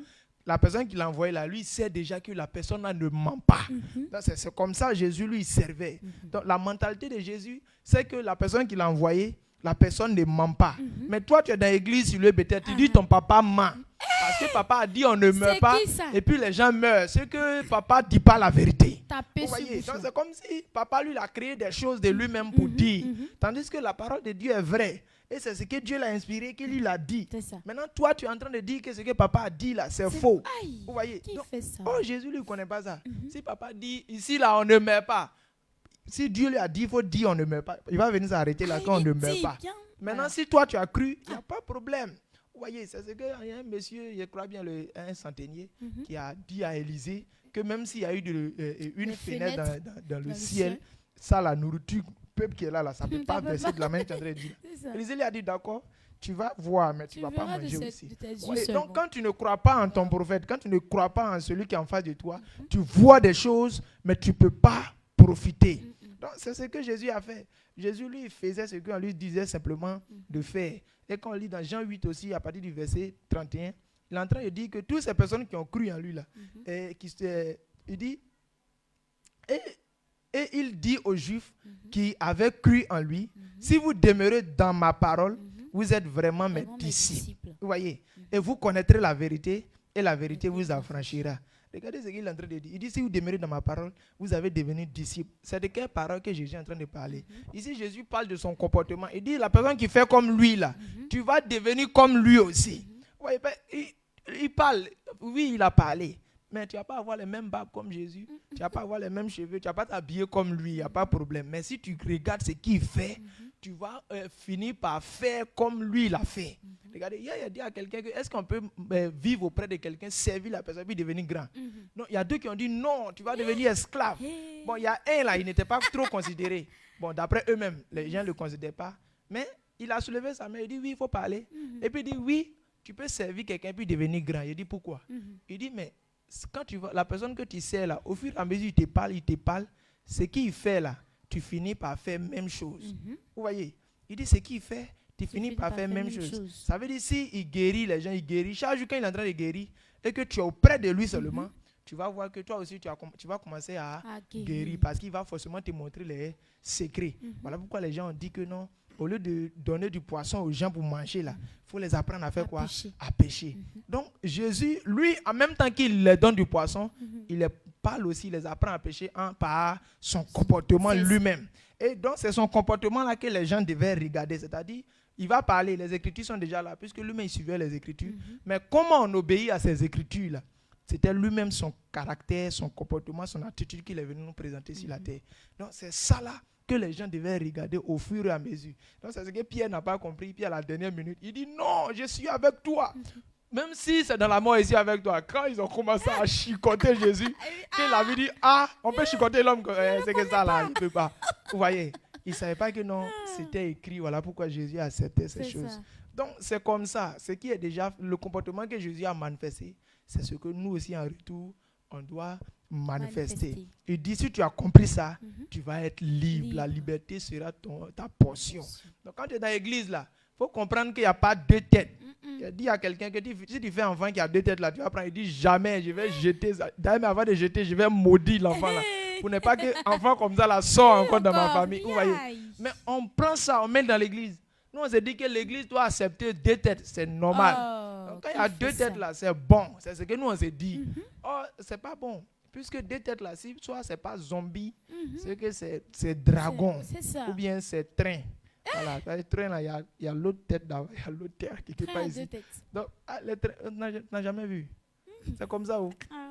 Speaker 3: La personne qui l'a envoyé là, lui, sait déjà que la personne là ne ment pas. Donc, c'est comme ça Jésus, lui, il servait. Donc, la mentalité de Jésus, c'est que la personne qui l'a envoyé, la personne ne ment pas. Mais toi, tu es dans l'église, sur le peut-être, tu dis ton papa ment. Parce que papa a dit on ne meurt pas. Et puis les gens meurent. C'est que papa ne dit pas la vérité. Vous voyez? Donc c'est comme si papa lui a créé des choses de lui-même pour dire. Tandis que la parole de Dieu est vraie. Et c'est ce que Dieu l'a inspiré, qu'il lui a dit. Maintenant, toi, tu es en train de dire que ce que papa a dit là, c'est faux. Vous voyez?
Speaker 1: Qui fait ça?
Speaker 3: Oh, Jésus lui ne connaît pas ça. Si papa dit ici là, on ne meurt pas. Si Dieu lui a dit, il faut dire on ne meurt pas. Il va venir s'arrêter là quand on ne meurt pas. Maintenant, si toi tu as cru, il n'y a pas de problème. Vous voyez, c'est ce qu'il y a un monsieur, je crois bien un centenier, qui a dit à Élisée que même s'il y a eu une fenêtre dans le ciel, ça, la nourriture, le peuple qui est là, ça ne peut pas verser de la main, tu es en train de dire. Élisée lui a dit, d'accord, tu vas voir, mais tu ne vas pas manger aussi. Donc, quand tu ne crois pas en ton prophète, quand tu ne crois pas en celui qui est en face de toi, tu vois des choses, mais tu ne peux pas profiter. Donc, c'est ce que Jésus a fait. Jésus, lui, faisait ce qu'on lui disait simplement de faire. Et quand on lit dans Jean 8 aussi, à partir du verset 31, il est en train de dire que toutes ces personnes qui ont cru en lui, là, il dit, et il dit aux Juifs qui avaient cru en lui, si vous demeurez dans ma parole, vous êtes vraiment mes disciples. Vous voyez? Et vous connaîtrez la vérité, et la vérité vous affranchira. Regardez ce qu'il est en train de dire. Il dit, si vous demeurez dans ma parole, vous avez devenu disciple. C'est de quelle parole que Jésus est en train de parler? Ici, Jésus parle de son comportement. Il dit, la personne qui fait comme lui, là, tu vas devenir comme lui aussi. Ouais, ben, il parle. Oui, il a parlé. Mais tu ne vas pas avoir les mêmes barbes comme Jésus. Tu ne vas pas avoir les mêmes cheveux. Tu ne vas pas t'habiller comme lui. Il n'y a pas de problème. Mais si tu regardes ce qu'il fait, tu vas finir par faire comme lui l'a fait. Regardez, hier, il a dit à quelqu'un que est-ce qu'on peut vivre auprès de quelqu'un, servir la personne, puis devenir grand? Non, il y a deux qui ont dit non, tu vas devenir esclave. Bon, il y a un là, il n'était pas trop considéré. Bon, d'après eux-mêmes, les gens ne le considèrent pas. Mais il a soulevé sa main, il dit oui, il faut parler. Et puis il dit oui, tu peux servir quelqu'un, puis devenir grand. Il dit pourquoi? Il dit mais quand tu vois la personne que tu sers là, au fur et à mesure il te parle, ce qu'il fait là, tu finis par faire même chose. Vous voyez? Il dit ce qu'il fait, tu finis par faire même chose. Ça veut dire si il guérit les gens, il guérit. Chaque jour quand il est en train de guérir et que tu es auprès de lui seulement, tu vas voir que toi aussi tu vas commencer à guérir parce qu'il va forcément te montrer les secrets. Voilà pourquoi les gens ont dit que non, au lieu de donner du poisson aux gens pour manger là, il faut les apprendre à faire quoi? À pêcher. Donc Jésus, lui, en même temps qu'il leur donne du poisson, il les parle aussi, il les apprend à pêcher par son comportement lui-même. Et donc c'est son comportement là que les gens devaient regarder, c'est-à-dire il va parler, les Écritures sont déjà là, puisque lui-même il suivait les Écritures. Mais comment on obéit à ces Écritures-là? C'était lui-même son caractère, son comportement, son attitude qu'il est venu nous présenter sur la terre. Donc c'est ça là que les gens devaient regarder au fur et à mesure. Donc c'est ce que Pierre n'a pas compris. Puis à la dernière minute, il dit non, je suis avec toi. Même si c'est dans la mort ici avec toi. Quand ils ont commencé à chicoter Jésus, il avait dit on peut chicoter l'homme, c'est que ça là, il ne peut pas. Vous voyez? Il ne savait pas que non, c'était écrit. Voilà pourquoi Jésus acceptait ces choses. Donc, c'est comme ça. Ce qui est déjà le comportement que Jésus a manifesté, c'est ce que nous aussi, en retour, on doit manifester. Il dit, si tu as compris ça, tu vas être libre. La liberté sera ta portion. Donc, quand tu es dans l'église, là, il faut comprendre qu'il n'y a pas deux têtes. Il dit à quelqu'un que si tu fais un enfant qui a deux têtes, là, tu vas prendre. Il dit, jamais, je vais jeter ça. D'ailleurs, avant de jeter, je vais maudire l'enfant, là. Pour ne pas qu'un enfant comme ça, là, sort encore dans ma famille. Vous voyez? Mais on prend ça, on met dans l'église. Nous, on se dit que l'église doit accepter deux têtes. C'est normal. Donc, quand il y a deux têtes, là, c'est bon. C'est ce que nous, on se dit. Oh, c'est pas bon. Puisque deux têtes là, si soit c'est pas zombie, c'est que c'est dragon, ou bien c'est train. Voilà, le train là, il y a l'autre tête là, il y a l'autre tête qui est pas ici. Donc, le train, on n'a jamais vu. C'est comme ça.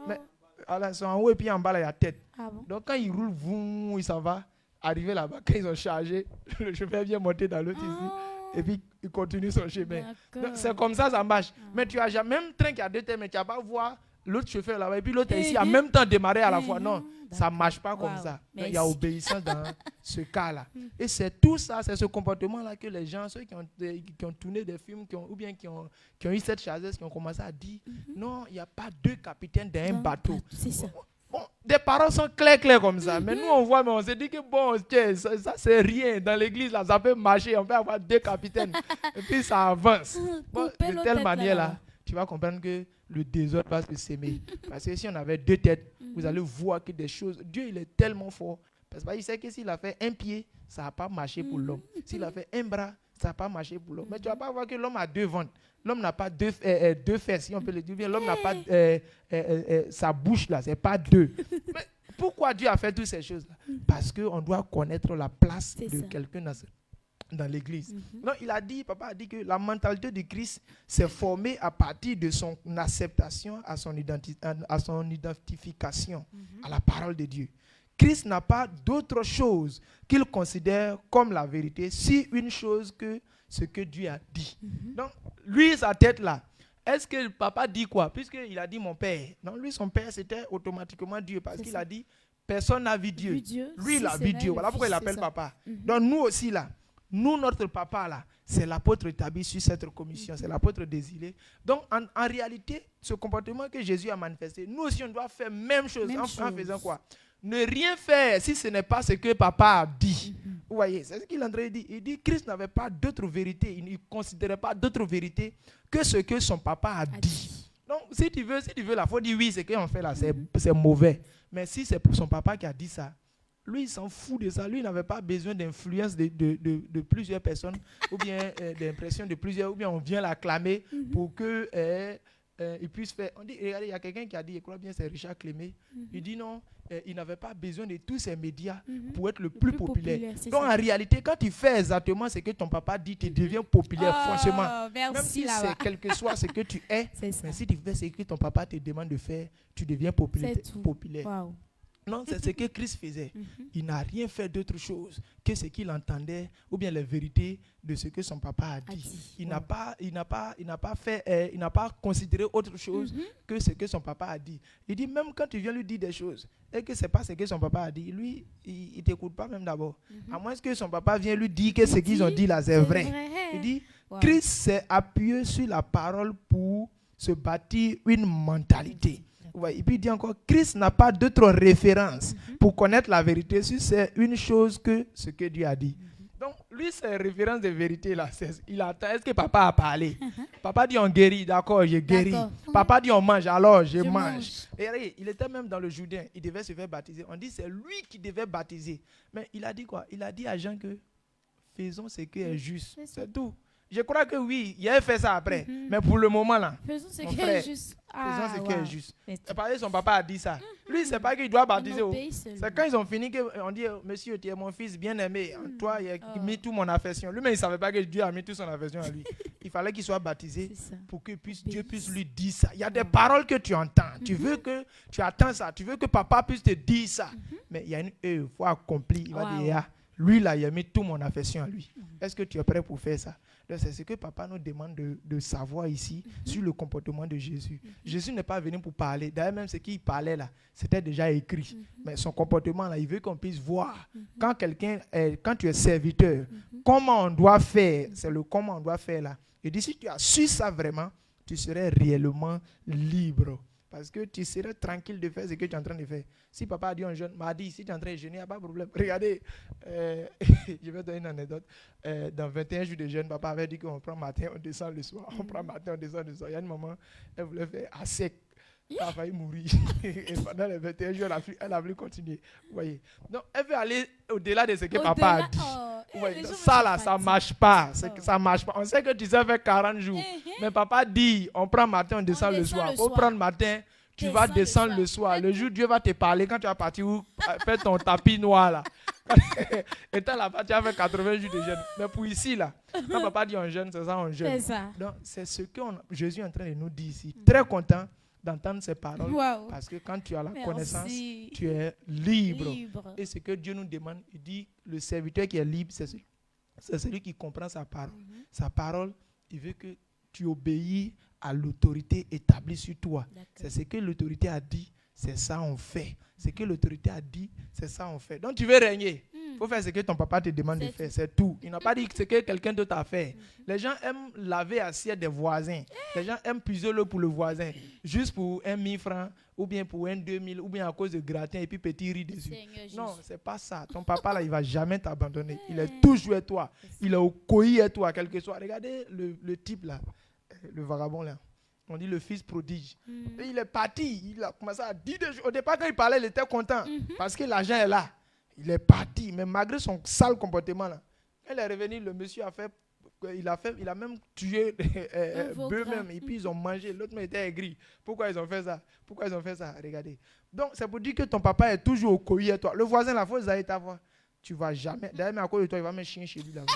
Speaker 3: Mais alors, ils sont en haut et puis en bas là, il y a tête. Donc quand ils roulent, il s'en va. Arrivé là-bas, quand ils ont chargé, le chauffeur vient monter dans l'autre ici. Et puis il continue son chemin. Donc, c'est comme ça, ça marche. Mais tu as jamais, même train qui a deux têtes, mais tu n'as pas voir l'autre chauffeur là-bas et puis l'autre est ici en même temps démarrer à la fois. Non, ça ne marche pas comme ça. Donc, il y a obéissance dans ce cas-là. Et c'est tout ça, c'est ce comportement-là que les gens, ceux qui ont tourné des films, ou bien qui ont eu cette chargesse, qui ont commencé à dire non, il n'y a pas deux capitaines dans un bateau.
Speaker 1: C'est ça.
Speaker 3: Bon, des paroles sont claires comme ça. Mais nous, on voit, mais on se dit que bon, ça c'est rien. Dans l'église, là, ça peut marcher. On peut avoir deux capitaines. Et puis, ça avance. Bon, de telle manière-là, tu vas comprendre que le désordre va se s'aimer. Parce que si on avait deux têtes, vous allez voir que des choses... Dieu, il est tellement fort. Parce qu'il sait que s'il a fait un pied, ça n'a pas marché pour l'homme. S'il a fait un bras, ça n'a pas marché pour l'homme. Mais tu ne vas pas voir que l'homme a deux ventres. L'homme n'a pas deux fesses, si on peut le dire. L'homme n'a pas sa bouche là, c'est pas deux. Mais pourquoi Dieu a fait toutes ces choses-là? Parce qu'on doit connaître la place de quelqu'un dans l'église. Donc il a dit, papa a dit que la mentalité de Christ s'est formée à partir de son acceptation, à son identification à la parole de Dieu. Christ n'a pas d'autre chose qu'il considère comme la vérité, si une chose que ce que Dieu a dit. Donc, lui, sa tête là, est-ce que le papa dit quoi? Puisqu'il a dit mon père. Non, lui, son père, c'était automatiquement Dieu, parce qu'il a dit, personne n'a vu Dieu. Lui, il a vu Dieu. Voilà pourquoi il l'appelle papa. Donc, nous aussi là, nous, notre papa là, c'est l'apôtre établi sur cette commission, c'est l'apôtre Désiré. Donc, en réalité, ce comportement que Jésus a manifesté, nous aussi, on doit faire la même chose. En faisant quoi? Ne rien faire si ce n'est pas ce que papa a dit. Vous voyez, c'est ce qu'il est en train de dire. Il dit que Christ n'avait pas d'autre vérité. Il ne considérait pas d'autre vérité que ce que son papa a dit. Donc, si tu veux là, il faut dire oui, ce qu'on fait là, c'est mauvais. Mais si c'est pour son papa qui a dit ça, lui, il s'en fout de ça. Lui, il n'avait pas besoin d'influence de plusieurs personnes, ou bien d'impression de plusieurs, ou bien on vient l'acclamer pour que... il puisse faire. On dit, regardez, il y a quelqu'un qui a dit, je crois bien, c'est Richard Clémé. Il dit non, il n'avait pas besoin de tous ces médias pour être le plus populaire. Donc en réalité, quand tu fais exactement ce que ton papa dit, tu deviens populaire forcément. Même si c'est quel que soit ce que tu es, mais si tu fais ce que ton papa te demande de faire, tu deviens populaire.
Speaker 1: Wow.
Speaker 3: Non, c'est ce que Christ faisait. Il n'a rien fait d'autre chose que ce qu'il entendait, ou bien les vérités de ce que son papa a dit. Il n'a pas considéré autre chose que ce que son papa a dit. Il dit, même quand tu viens lui dire des choses et que ce n'est pas ce que son papa a dit, lui, il ne t'écoute pas même d'abord. À moins que son papa vienne lui dire que ce qu'ils ont dit là, c'est vrai. Il dit, Christ s'est appuyé sur la parole pour se bâtir une mentalité. Ouais, et puis il dit encore, Christ n'a pas d'autre référence pour connaître la vérité si c'est une chose que ce que Dieu a dit. Donc, lui, ses références de vérité, là, il attend. Est-ce que papa a parlé? Papa dit on guérit, d'accord, je guéris. Papa dit on mange, alors je mange. Et regardez, il était même dans le Jourdain, il devait se faire baptiser. On dit c'est lui qui devait baptiser. Mais il a dit quoi? Il a dit à Jean que faisons ce qui est juste. C'est tout. Je crois que oui, il a fait ça après. Mais pour le moment là,
Speaker 1: faisons ce qui est juste.
Speaker 3: Faisons ce qui est juste. Parce que son papa a dit ça. Lui, c'est pas qu'il doit baptiser. C'est quand ils ont fini qu'on dit, monsieur, tu es mon fils bien-aimé. En toi, il a mis toute mon affection. Lui-même, il ne savait pas que Dieu a mis toute son affection à lui. Il fallait qu'il soit baptisé pour que Dieu puisse lui dire ça. Il y a des paroles que tu entends. Tu veux que tu attends ça. Tu veux que papa puisse te dire ça. Mais il y a une œuvre, il faut accomplir. Il va dire, lui, là, il a mis toute mon affection à lui. Est-ce que tu es prêt pour faire ça? Donc, c'est ce que papa nous demande de savoir ici sur le comportement de Jésus. Jésus n'est pas venu pour parler. D'ailleurs, même ce qu'il parlait là, c'était déjà écrit. Mais son comportement là, il veut qu'on puisse voir. Quand tu es serviteur, comment on doit faire, c'est le comment on doit faire là. Et d'ici, tu as su ça vraiment, tu serais réellement libre. Parce que tu serais tranquille de faire ce que tu es en train de faire. Si papa a dit à un jeune, m'a dit, si tu es en train de jeûner, il n'y a pas de problème. Regardez, je vais donner une anecdote. Dans 21 jours de jeûne, papa avait dit qu'on prend matin, on descend le soir. On prend matin, on descend le soir. Il y a une maman, elle voulait faire à sec. Elle a failli mourir. Et pendant les 21 jours, elle a voulu continuer. Vous voyez. Donc, elle veut aller au-delà de ce que papa a dit. Ouais, ça là, ça ne marche pas. Ça marche pas. On sait que tu sais faire 40 jours. Mais papa dit, on prend matin, on descend le soir. Pour prendre matin, tu vas descendre le soir. Le jour, Dieu va te parler quand tu vas partir faire ton tapis noir là. Étant là-bas, tu as fait 80 jours de jeûne. Mais pour ici là, quand papa dit on jeûne, c'est ça, on jeûne. Donc, c'est ce que Jésus est en train de nous dire ici. Très content d'entendre ces paroles. Wow. Parce que quand tu as la connaissance, tu es libre. Et ce que Dieu nous demande, il dit, le serviteur qui est libre, c'est celui qui comprend sa parole. Sa parole, il veut que tu obéis à l'autorité établie sur toi. C'est ce que l'autorité a dit, c'est ça on fait. Ce que l'autorité a dit, c'est ça on fait. Donc tu veux régner. Il faut faire ce que ton papa te demande de faire, c'est tout. Il n'a pas dit ce que quelqu'un d'autre a fait. Les gens aiment laver l'assiette des voisins. Les gens aiment puiser l'eau pour le voisin. Juste pour 1 000 francs, ou bien pour 2 000, ou bien à cause de gratin et puis petit riz dessus. Non, c'est pas ça. Ton papa, là, il ne va jamais t'abandonner. Il est toujours avec toi. Il est au coï avec toi, quel que soit. Regardez le type là, le vagabond là. On dit le fils prodige. Et il est parti. Il a commencé à dire des choses. Au départ, quand il parlait, il était content. Parce que l'argent est là. Il est parti. Mais malgré son sale comportement là, quand il est revenu, le monsieur il a même tué bœuf même. Et puis ils ont mangé. L'autre même était aigri. Pourquoi ils ont fait ça? Regardez. Donc c'est pour dire que ton papa est toujours au coï à toi. Le voisin là, il faut aller t'avoir. Tu vas jamais. D'ailleurs, mais à cause de toi, il va mettre chien chez lui là-bas.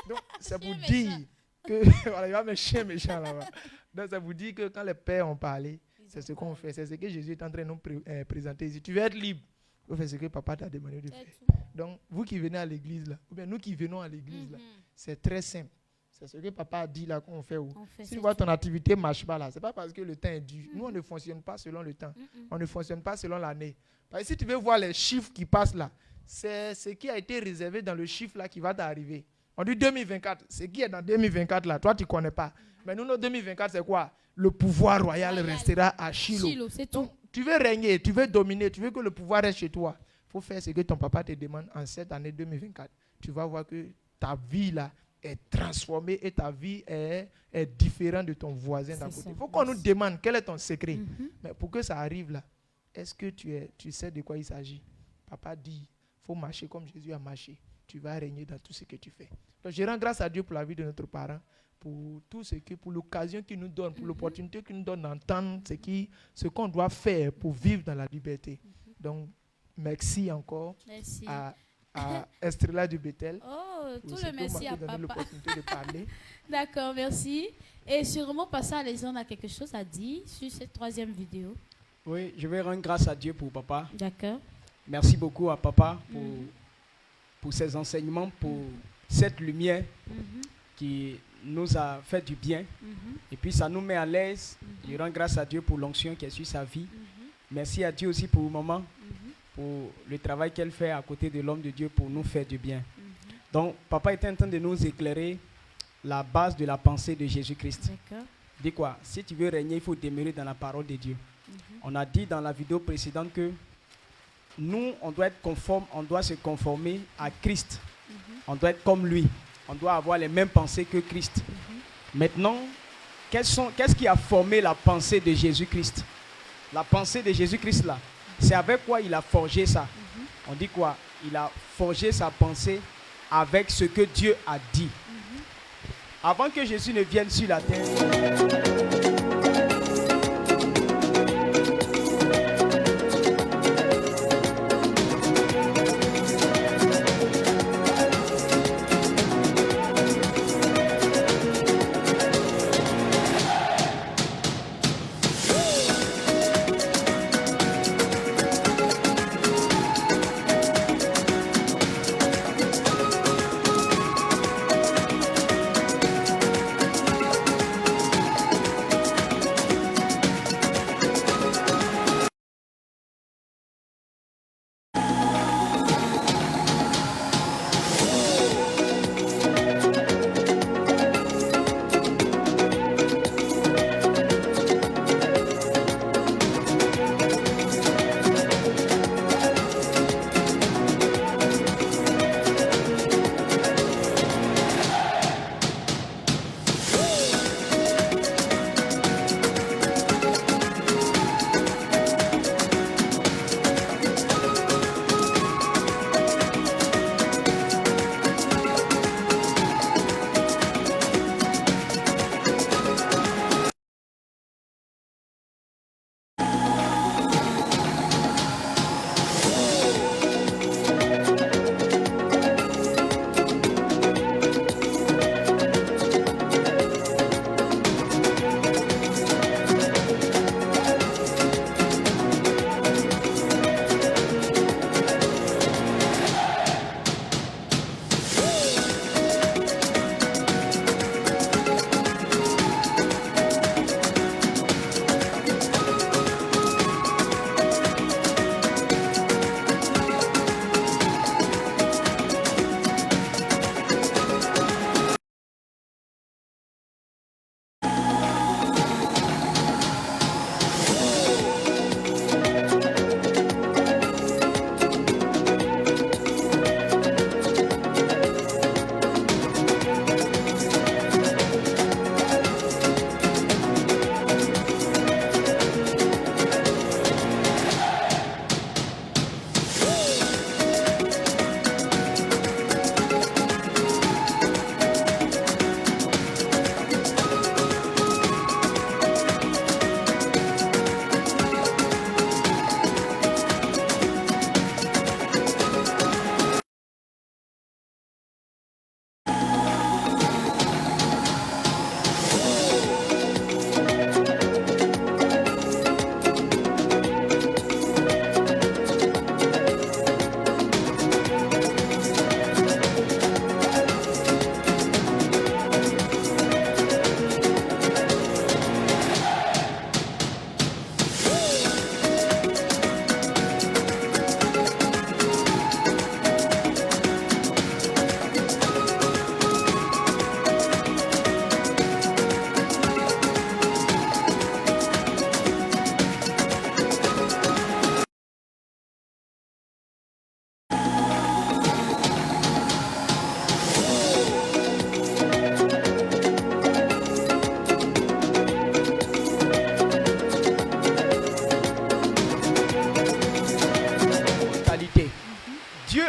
Speaker 3: Donc c'est pour dire que voilà, il va mettre chien méchant là-bas. Donc ça vous dit que quand les pères ont parlé, c'est ce qu'on fait. C'est ce que Jésus est en train de nous présenter ici. Tu veux être libre. Il faut faire ce que papa t'a demandé de faire. Donc vous qui venez à l'église là, ou bien nous qui venons à l'église là, c'est très simple. C'est ce que papa a dit là qu'on fait. Si tu vois ton activité ne marche pas là, ce n'est pas parce que le temps est dur. Nous on ne fonctionne pas selon le temps. On ne fonctionne pas selon l'année. Parce que si tu veux voir les chiffres qui passent là, c'est ce qui a été réservé dans le chiffre là qui va t'arriver. On dit 2024. Ce qui est dans 2024 là, toi tu ne connais pas. Mais nous, notre 2024, c'est quoi? Le pouvoir royal restera à Shiloh. C'est tout. Donc, tu veux régner, tu veux dominer, tu veux que le pouvoir reste chez toi. Il faut faire ce que ton papa te demande en cette année 2024. Tu vas voir que ta vie là est transformée et ta vie est différente de ton voisin d'à côté. Il faut qu'on nous demande quel est ton secret. Mais pour que ça arrive là, est-ce que tu sais de quoi il s'agit? Papa dit, il faut marcher comme Jésus a marché. Tu vas régner dans tout ce que tu fais. Donc, je rends grâce à Dieu pour la vie de notre parent. Pour tout ce qui, pour l'occasion qu'il nous donne, pour l'opportunité qu'il nous donne d'entendre ce qu'on doit faire pour vivre dans la liberté. Donc, merci encore à Estrella du Bethel.
Speaker 1: Oh, tout le merci à papa.
Speaker 3: L'opportunité de parler.
Speaker 1: D'accord, merci. Et sûrement, Pasteur Alexandre a quelque chose à dire sur cette 3e vidéo.
Speaker 2: Oui, je vais rendre grâce à Dieu pour papa.
Speaker 1: D'accord.
Speaker 2: Merci beaucoup à papa pour ses enseignements, pour cette lumière qui nous a fait du bien. Et puis ça nous met à l'aise. Je rends grâce à Dieu pour l'onction qui est sur sa vie. Merci à Dieu aussi pour maman, pour le travail qu'elle fait à côté de l'homme de Dieu pour nous faire du bien. Donc papa est en train de nous éclairer la base de la pensée de Jésus-Christ. Dis quoi? Si tu veux régner, il faut demeurer dans la parole de Dieu. On a dit dans la vidéo précédente que nous, on doit être conforme, on doit se conformer à Christ. On doit être comme lui. On doit avoir les mêmes pensées que Christ. Maintenant, qu'est-ce qui a formé la pensée de Jésus-Christ? La pensée de Jésus-Christ là, c'est avec quoi il a forgé ça? On dit quoi? Il a forgé sa pensée avec ce que Dieu a dit. Avant que Jésus ne vienne sur la terre,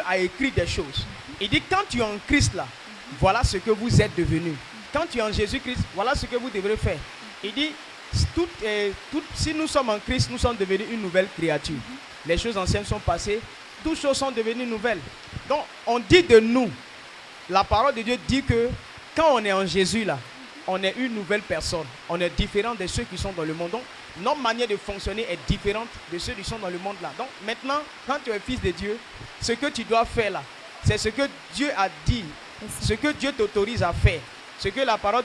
Speaker 2: a écrit des choses. Il dit, quand tu es en Christ là, voilà ce que vous êtes devenus. Quand tu es en Jésus-Christ, voilà ce que vous devrez faire. Il dit, si nous sommes en Christ, nous sommes devenus une nouvelle créature. Les choses anciennes sont passées, toutes choses sont devenues nouvelles. Donc, on dit de nous, la parole de Dieu dit que quand on est en Jésus là, on est une nouvelle personne. On est différent de ceux qui sont dans le monde. Donc, notre manière de fonctionner est différente de ceux qui sont dans le monde là. Donc, maintenant, quand tu es fils de Dieu, ce que tu dois faire là, c'est ce que Dieu a dit, ce que Dieu t'autorise à faire, ce que la parole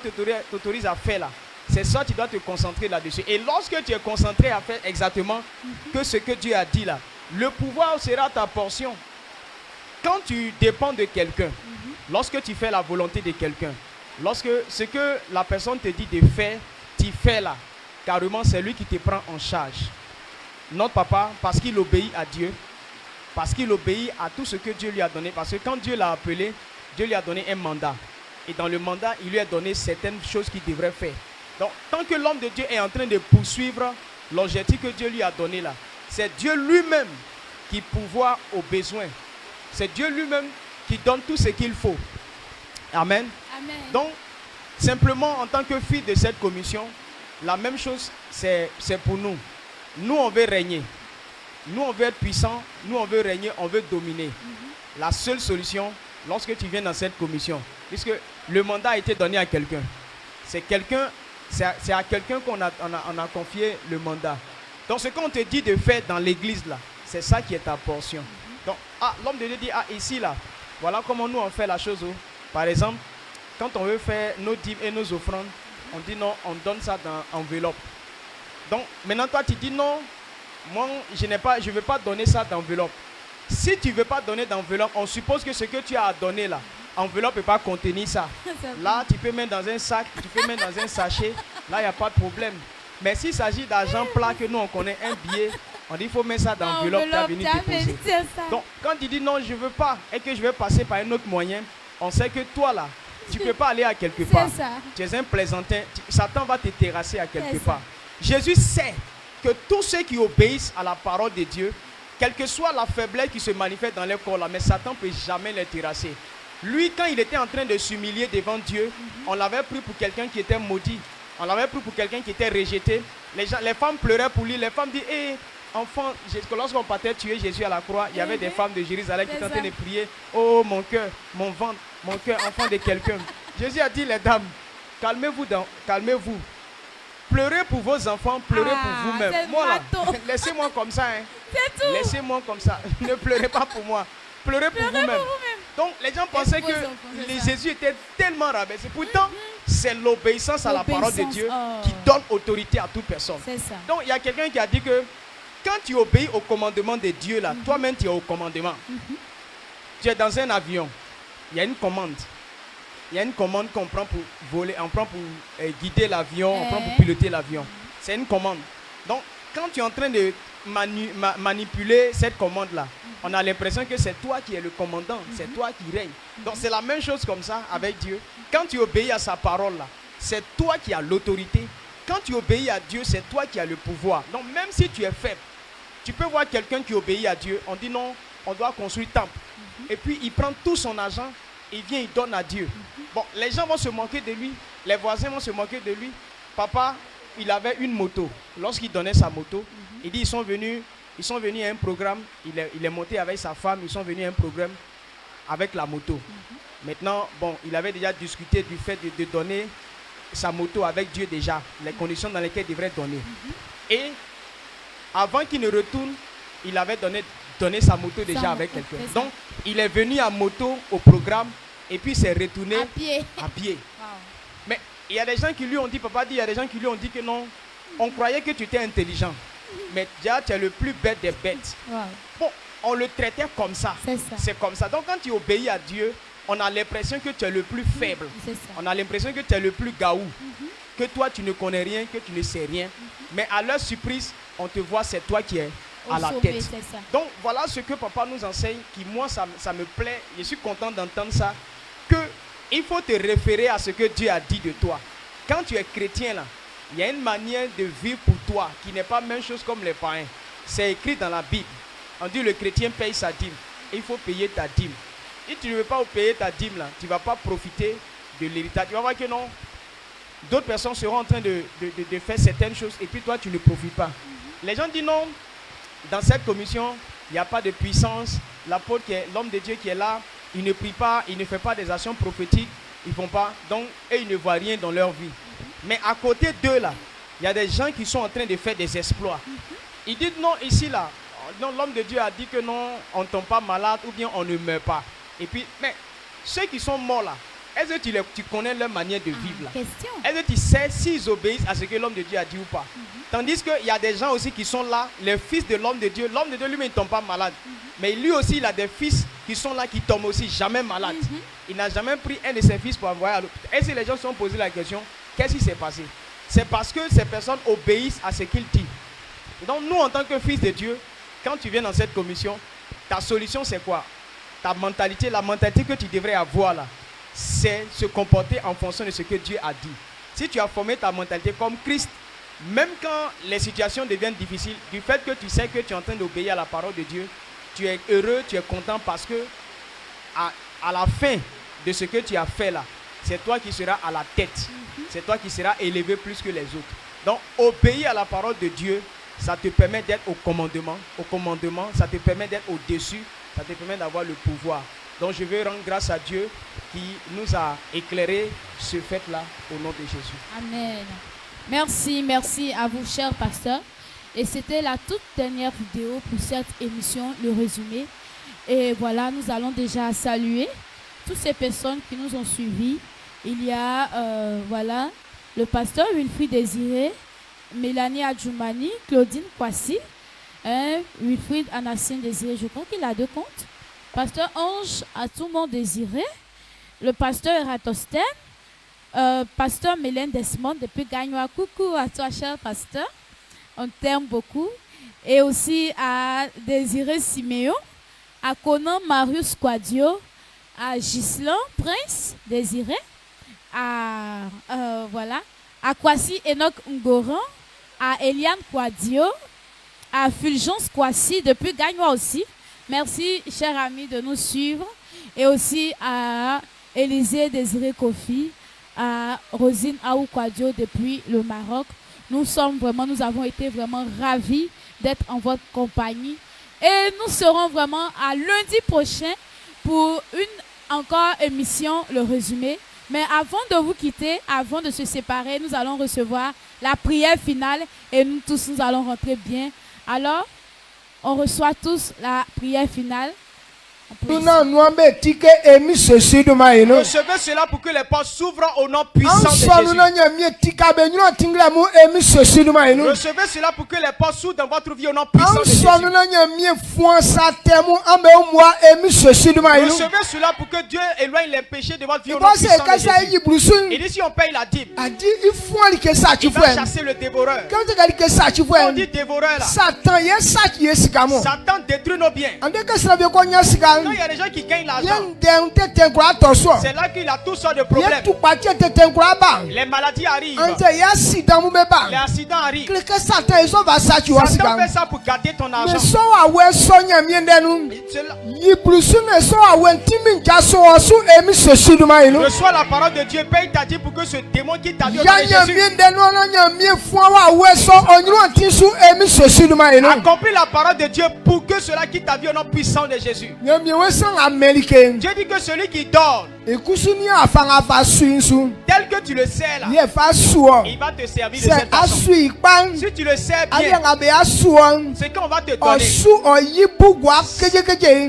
Speaker 2: t'autorise à faire là. C'est ça, tu dois te concentrer là-dessus. Et lorsque tu es concentré à faire exactement que ce que Dieu a dit là, le pouvoir sera ta portion. Quand tu dépends de quelqu'un, lorsque tu fais la volonté de quelqu'un, lorsque ce que la personne te dit de faire, tu fais là, carrément c'est lui qui te prend en charge. Notre papa, parce qu'il obéit à Dieu, parce qu'il obéit à tout ce que Dieu lui a donné, parce que quand Dieu l'a appelé, Dieu lui a donné un mandat. Et dans le mandat, il lui a donné certaines choses qu'il devrait faire. Donc, tant que l'homme de Dieu est en train de poursuivre l'objectif que Dieu lui a donné là, c'est Dieu lui-même qui pourvoit aux besoins. C'est Dieu lui-même qui donne tout ce qu'il faut. Amen.
Speaker 1: Amen.
Speaker 2: Donc, simplement en tant que fille de cette commission, la même chose, c'est pour nous. Nous, on veut régner. Nous, on veut être puissants. Nous, on veut régner, on veut dominer. La seule solution, lorsque tu viens dans cette commission, puisque le mandat a été donné à quelqu'un, c'est à quelqu'un qu'on a confié le mandat. Donc, ce qu'on te dit de faire dans l'église, là, c'est ça qui est ta portion. Donc, l'homme de Dieu dit, ici, là, voilà comment nous, on fait la chose. Par exemple, quand on veut faire nos dîmes et nos offrandes, on dit non, on donne ça dans enveloppe. Donc, maintenant, toi, tu dis non, moi, je ne veux pas donner ça d'enveloppe. Si tu ne veux pas donner d'enveloppe, on suppose que ce que tu as à donner là, enveloppe ne peut pas contenir ça. Là, tu peux mettre dans un sac, tu peux mettre dans un sachet. Là, il n'y a pas de problème. Mais s'il s'agit d'argent plat que nous, on connaît, un billet, on dit il faut mettre ça dans l'enveloppe, tu as venu déposer. Donc, quand tu dis non, je ne veux pas, et que je vais passer par un autre moyen, on sait que toi, là, tu ne peux pas aller à quelque part. Tu es un plaisantin. Satan va te terrasser à quelque part. Jésus sait que tous ceux qui obéissent à la parole de Dieu, quelle que soit la faiblesse qui se manifeste dans leur corps, là, mais Satan ne peut jamais les terrasser. Lui, quand il était en train de s'humilier devant Dieu, on l'avait pris pour quelqu'un qui était maudit. On l'avait pris pour quelqu'un qui était rejeté. Les femmes pleuraient pour lui. Les femmes disaient, hé, enfant, lorsqu'on partait tuer Jésus à la croix, il y avait des femmes de Jérusalem qui étaient en train de prier. Oh, mon cœur, mon ventre, mon cœur, enfant de quelqu'un. Jésus a dit, les dames, calmez-vous. Pleurez pour vos enfants, pleurez pour vous-même. Moi, là, laissez-moi comme ça. Hein.
Speaker 1: C'est tout.
Speaker 2: Laissez-moi comme ça. Ne pleurez pas pour moi. Pleurez pour vous-même. Donc, les gens pensaient que Jésus était tellement rabaissé. Pourtant, c'est l'obéissance à la parole de Dieu qui donne autorité à toute personne.
Speaker 1: Ça.
Speaker 2: Donc, il y a quelqu'un qui a dit que quand tu obéis au commandement de Dieu, là, toi-même, tu es au commandement. Tu es dans un avion. Il y a une commande. Il y a une commande qu'on prend pour voler, on prend pour guider l'avion, on prend pour piloter l'avion. C'est une commande. Donc, quand tu es en train de manipuler cette commande-là, on a l'impression que c'est toi qui es le commandant, c'est toi qui règne. Donc, c'est la même chose comme ça avec Dieu. Quand tu obéis à sa parole-là, c'est toi qui as l'autorité. Quand tu obéis à Dieu, c'est toi qui as le pouvoir. Donc, même si tu es faible, tu peux voir quelqu'un qui obéit à Dieu, on dit non, on doit construire un temple. Et puis, il prend tout son argent, il vient, il donne à Dieu. Bon, les gens vont se moquer de lui, les voisins vont se moquer de lui. Papa, il avait une moto. Lorsqu'il donnait sa moto, il dit ils sont venus à un programme, il est monté avec sa femme, ils sont venus à un programme avec la moto. Maintenant, bon, il avait déjà discuté du fait de donner sa moto avec Dieu déjà, les conditions dans lesquelles il devrait donner. Et avant qu'il ne retourne, il avait donné sa moto déjà avec quelqu'un. Donc, il est venu à moto au programme et puis il s'est retourné à pied.
Speaker 1: Wow.
Speaker 2: Mais il y a des gens qui lui ont dit, papa dit, il y a des gens qui lui ont dit que non, on croyait que tu étais intelligent. Mais déjà, tu es le plus bête des bêtes.
Speaker 1: Wow.
Speaker 2: Bon, on le traitait comme ça. C'est comme ça. Donc, quand tu obéis à Dieu, on a l'impression que tu es le plus faible. On a l'impression que tu es le plus gaou. Que toi, tu ne connais rien, que tu ne sais rien. Mais à leur surprise, on te voit, c'est toi qui es à la tête. Donc, voilà ce que papa nous enseigne, qui, moi, ça me plaît. Je suis content d'entendre ça. Il faut te référer à ce que Dieu a dit de toi. Quand tu es chrétien, là, il y a une manière de vivre pour toi qui n'est pas la même chose comme les païens. C'est écrit dans la Bible. On dit le chrétien paye sa dîme. il faut payer ta dîme. Si tu ne veux pas payer ta dîme là, tu ne vas pas profiter de l'héritage. Tu vas voir que non, d'autres personnes seront en train de faire certaines choses et puis toi tu ne profites pas. Les gens disent non, dans cette commission, il n'y a pas de puissance. L'apôtre, l'homme de Dieu qui est là, il ne prie pas, il ne fait pas des actions prophétiques, ils ne font pas. Donc, et ils ne voient rien dans leur vie. Mais à côté d'eux là, il y a des gens qui sont en train de faire des exploits. Ils disent non, ici là, non, l'homme de Dieu a dit que non, on ne tombe pas malade ou bien on ne meurt pas. Et puis, mais ceux qui sont morts là, est-ce que tu connais leur manière de vivre là? Est-ce que tu sais s'ils obéissent à ce que l'homme de Dieu a dit ou pas? Tandis qu'il y a des gens aussi qui sont là, les fils de l'homme de Dieu lui-même ne tombe pas malade. Mais lui aussi, il a des fils qui sont là, qui tombent aussi jamais malades. Il n'a jamais pris un de ses fils pour envoyer à l'hôpital. Est-ce que les gens se sont posé la question, qu'est-ce qui s'est passé? C'est parce que ces personnes obéissent à ce qu'il dit. Donc nous, en tant que fils de Dieu, quand tu viens dans cette commission, ta solution c'est quoi? Ta mentalité, la mentalité que tu devrais avoir là, c'est se comporter en fonction de ce que Dieu a dit. Si tu as formé ta mentalité comme Christ, même quand les situations deviennent difficiles, du fait que tu sais que tu es en train d'obéir à la parole de Dieu, tu es heureux, tu es content parce que à la fin de ce que tu as fait là, c'est toi qui seras à la tête. C'est toi qui seras élevé plus que les autres. Donc, obéir à la parole de Dieu, ça te permet d'être au commandement. Au commandement, ça te permet d'être au-dessus. Ça te permet d'avoir le pouvoir. Donc, je veux rendre grâce à Dieu qui nous a éclairé ce fait-là au nom de Jésus.
Speaker 1: Amen. Merci à vous, cher pasteur. Et c'était la toute dernière vidéo pour cette émission, le résumé. Et voilà, nous allons déjà saluer toutes ces personnes qui nous ont suivis. Il y a, voilà, le pasteur Wilfried Désiré, Mélanie Adjoumani, Claudine Kwasi, Wilfried Anassine Désiré, je crois qu'il a 2 comptes. Pasteur Ange Atoumon Désiré, le pasteur Eratosthène, pasteur Mélène Desmond depuis Gagnoa. Coucou à toi, cher pasteur. On t'aime beaucoup. Et aussi à Désiré Siméon, à Conan Marius Quadio, à Ghislain Prince Désiré, voilà, à Kwasi Enoch Ngoran, à Eliane Quadio, à Fulgence Kwasi depuis Gagnoa aussi. Merci, chers amis, de nous suivre. Et aussi à Élisée Désiré Kofi, à Rosine Aou Quadio depuis le Maroc. Nous avons été vraiment ravis d'être en votre compagnie. Et nous serons vraiment à lundi prochain pour une encore émission, le résumé. Mais avant de vous quitter, avant de se séparer, nous allons recevoir la prière finale et nous tous, nous allons rentrer bien. Alors, on reçoit tous la prière finale.
Speaker 2: Recevez cela pour que les portes s'ouvrent au nom puissant de Jésus. Recevez cela pour que les portes s'ouvrent dans votre vie au nom puissant de Jésus. Recevez cela pour que Dieu éloigne les péchés de votre vie au nom puissant de Jésus. Et dit si on paye la dîme, il va chasser le dévoreur. On dit dévoreur là, Satan détruit nos biens. Quand il y a des gens qui gagnent l'argent, c'est là qu'il a toutes sortes de problèmes. Les maladies arrivent. Les accidents arrivent. Satan fait ça pour garder ton argent. Reçois la parole de Dieu, paye ta dîme pour que ce démon qui t'a dit au nom de Jésus. Accomplis la parole de Dieu pour que cela qui t'a vu au nom puissant de Jésus. Dieu dit que celui qui dort, tel que tu le sais là, il va te servir de cette façon. Si tu le sais bien, ce qu'on va te donner,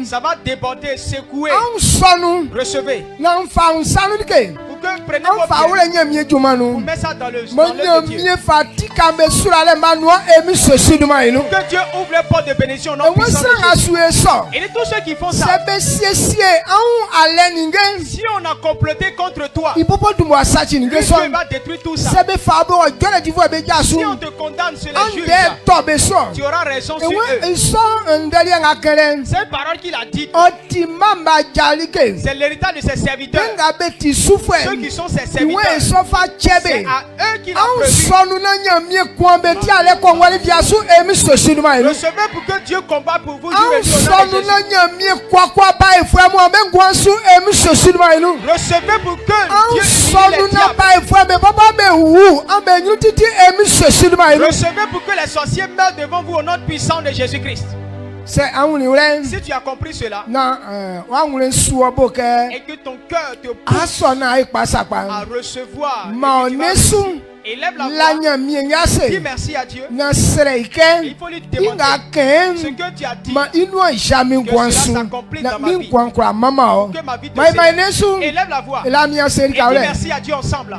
Speaker 2: ça va déborder, secouer. Recevez. Pour que prenez vos biens, vous mettez ça dans le de Dieu. Que Dieu ouvre les portes de bénédiction au nom puissant de Jésus. Et de tous ceux qui font ça, si on a comploté contre toi, Dieu va détruire tout ça. Si on te condamne sur les juges, tu auras raison sur eux. Cette parole qu'il a dite, c'est l'héritage de ses serviteurs. Ceux qui sont ses serviteurs, c'est à eux qu'il a prévu. Recevez pour que Dieu combat pour vous.
Speaker 4: Recevez
Speaker 2: pour que Dieu recevez pour que les sorciers meurent devant vous au nom puissant de Jésus-Christ. Si tu as compris cela et que ton cœur te pousse à recevoir, élève la voix, dis merci à Dieu. Il faut lui demander ce que tu as dit, que cela s'accomplisse dans ma vie, que ma vie te serve. Élève la voix et dis merci à Dieu ensemble.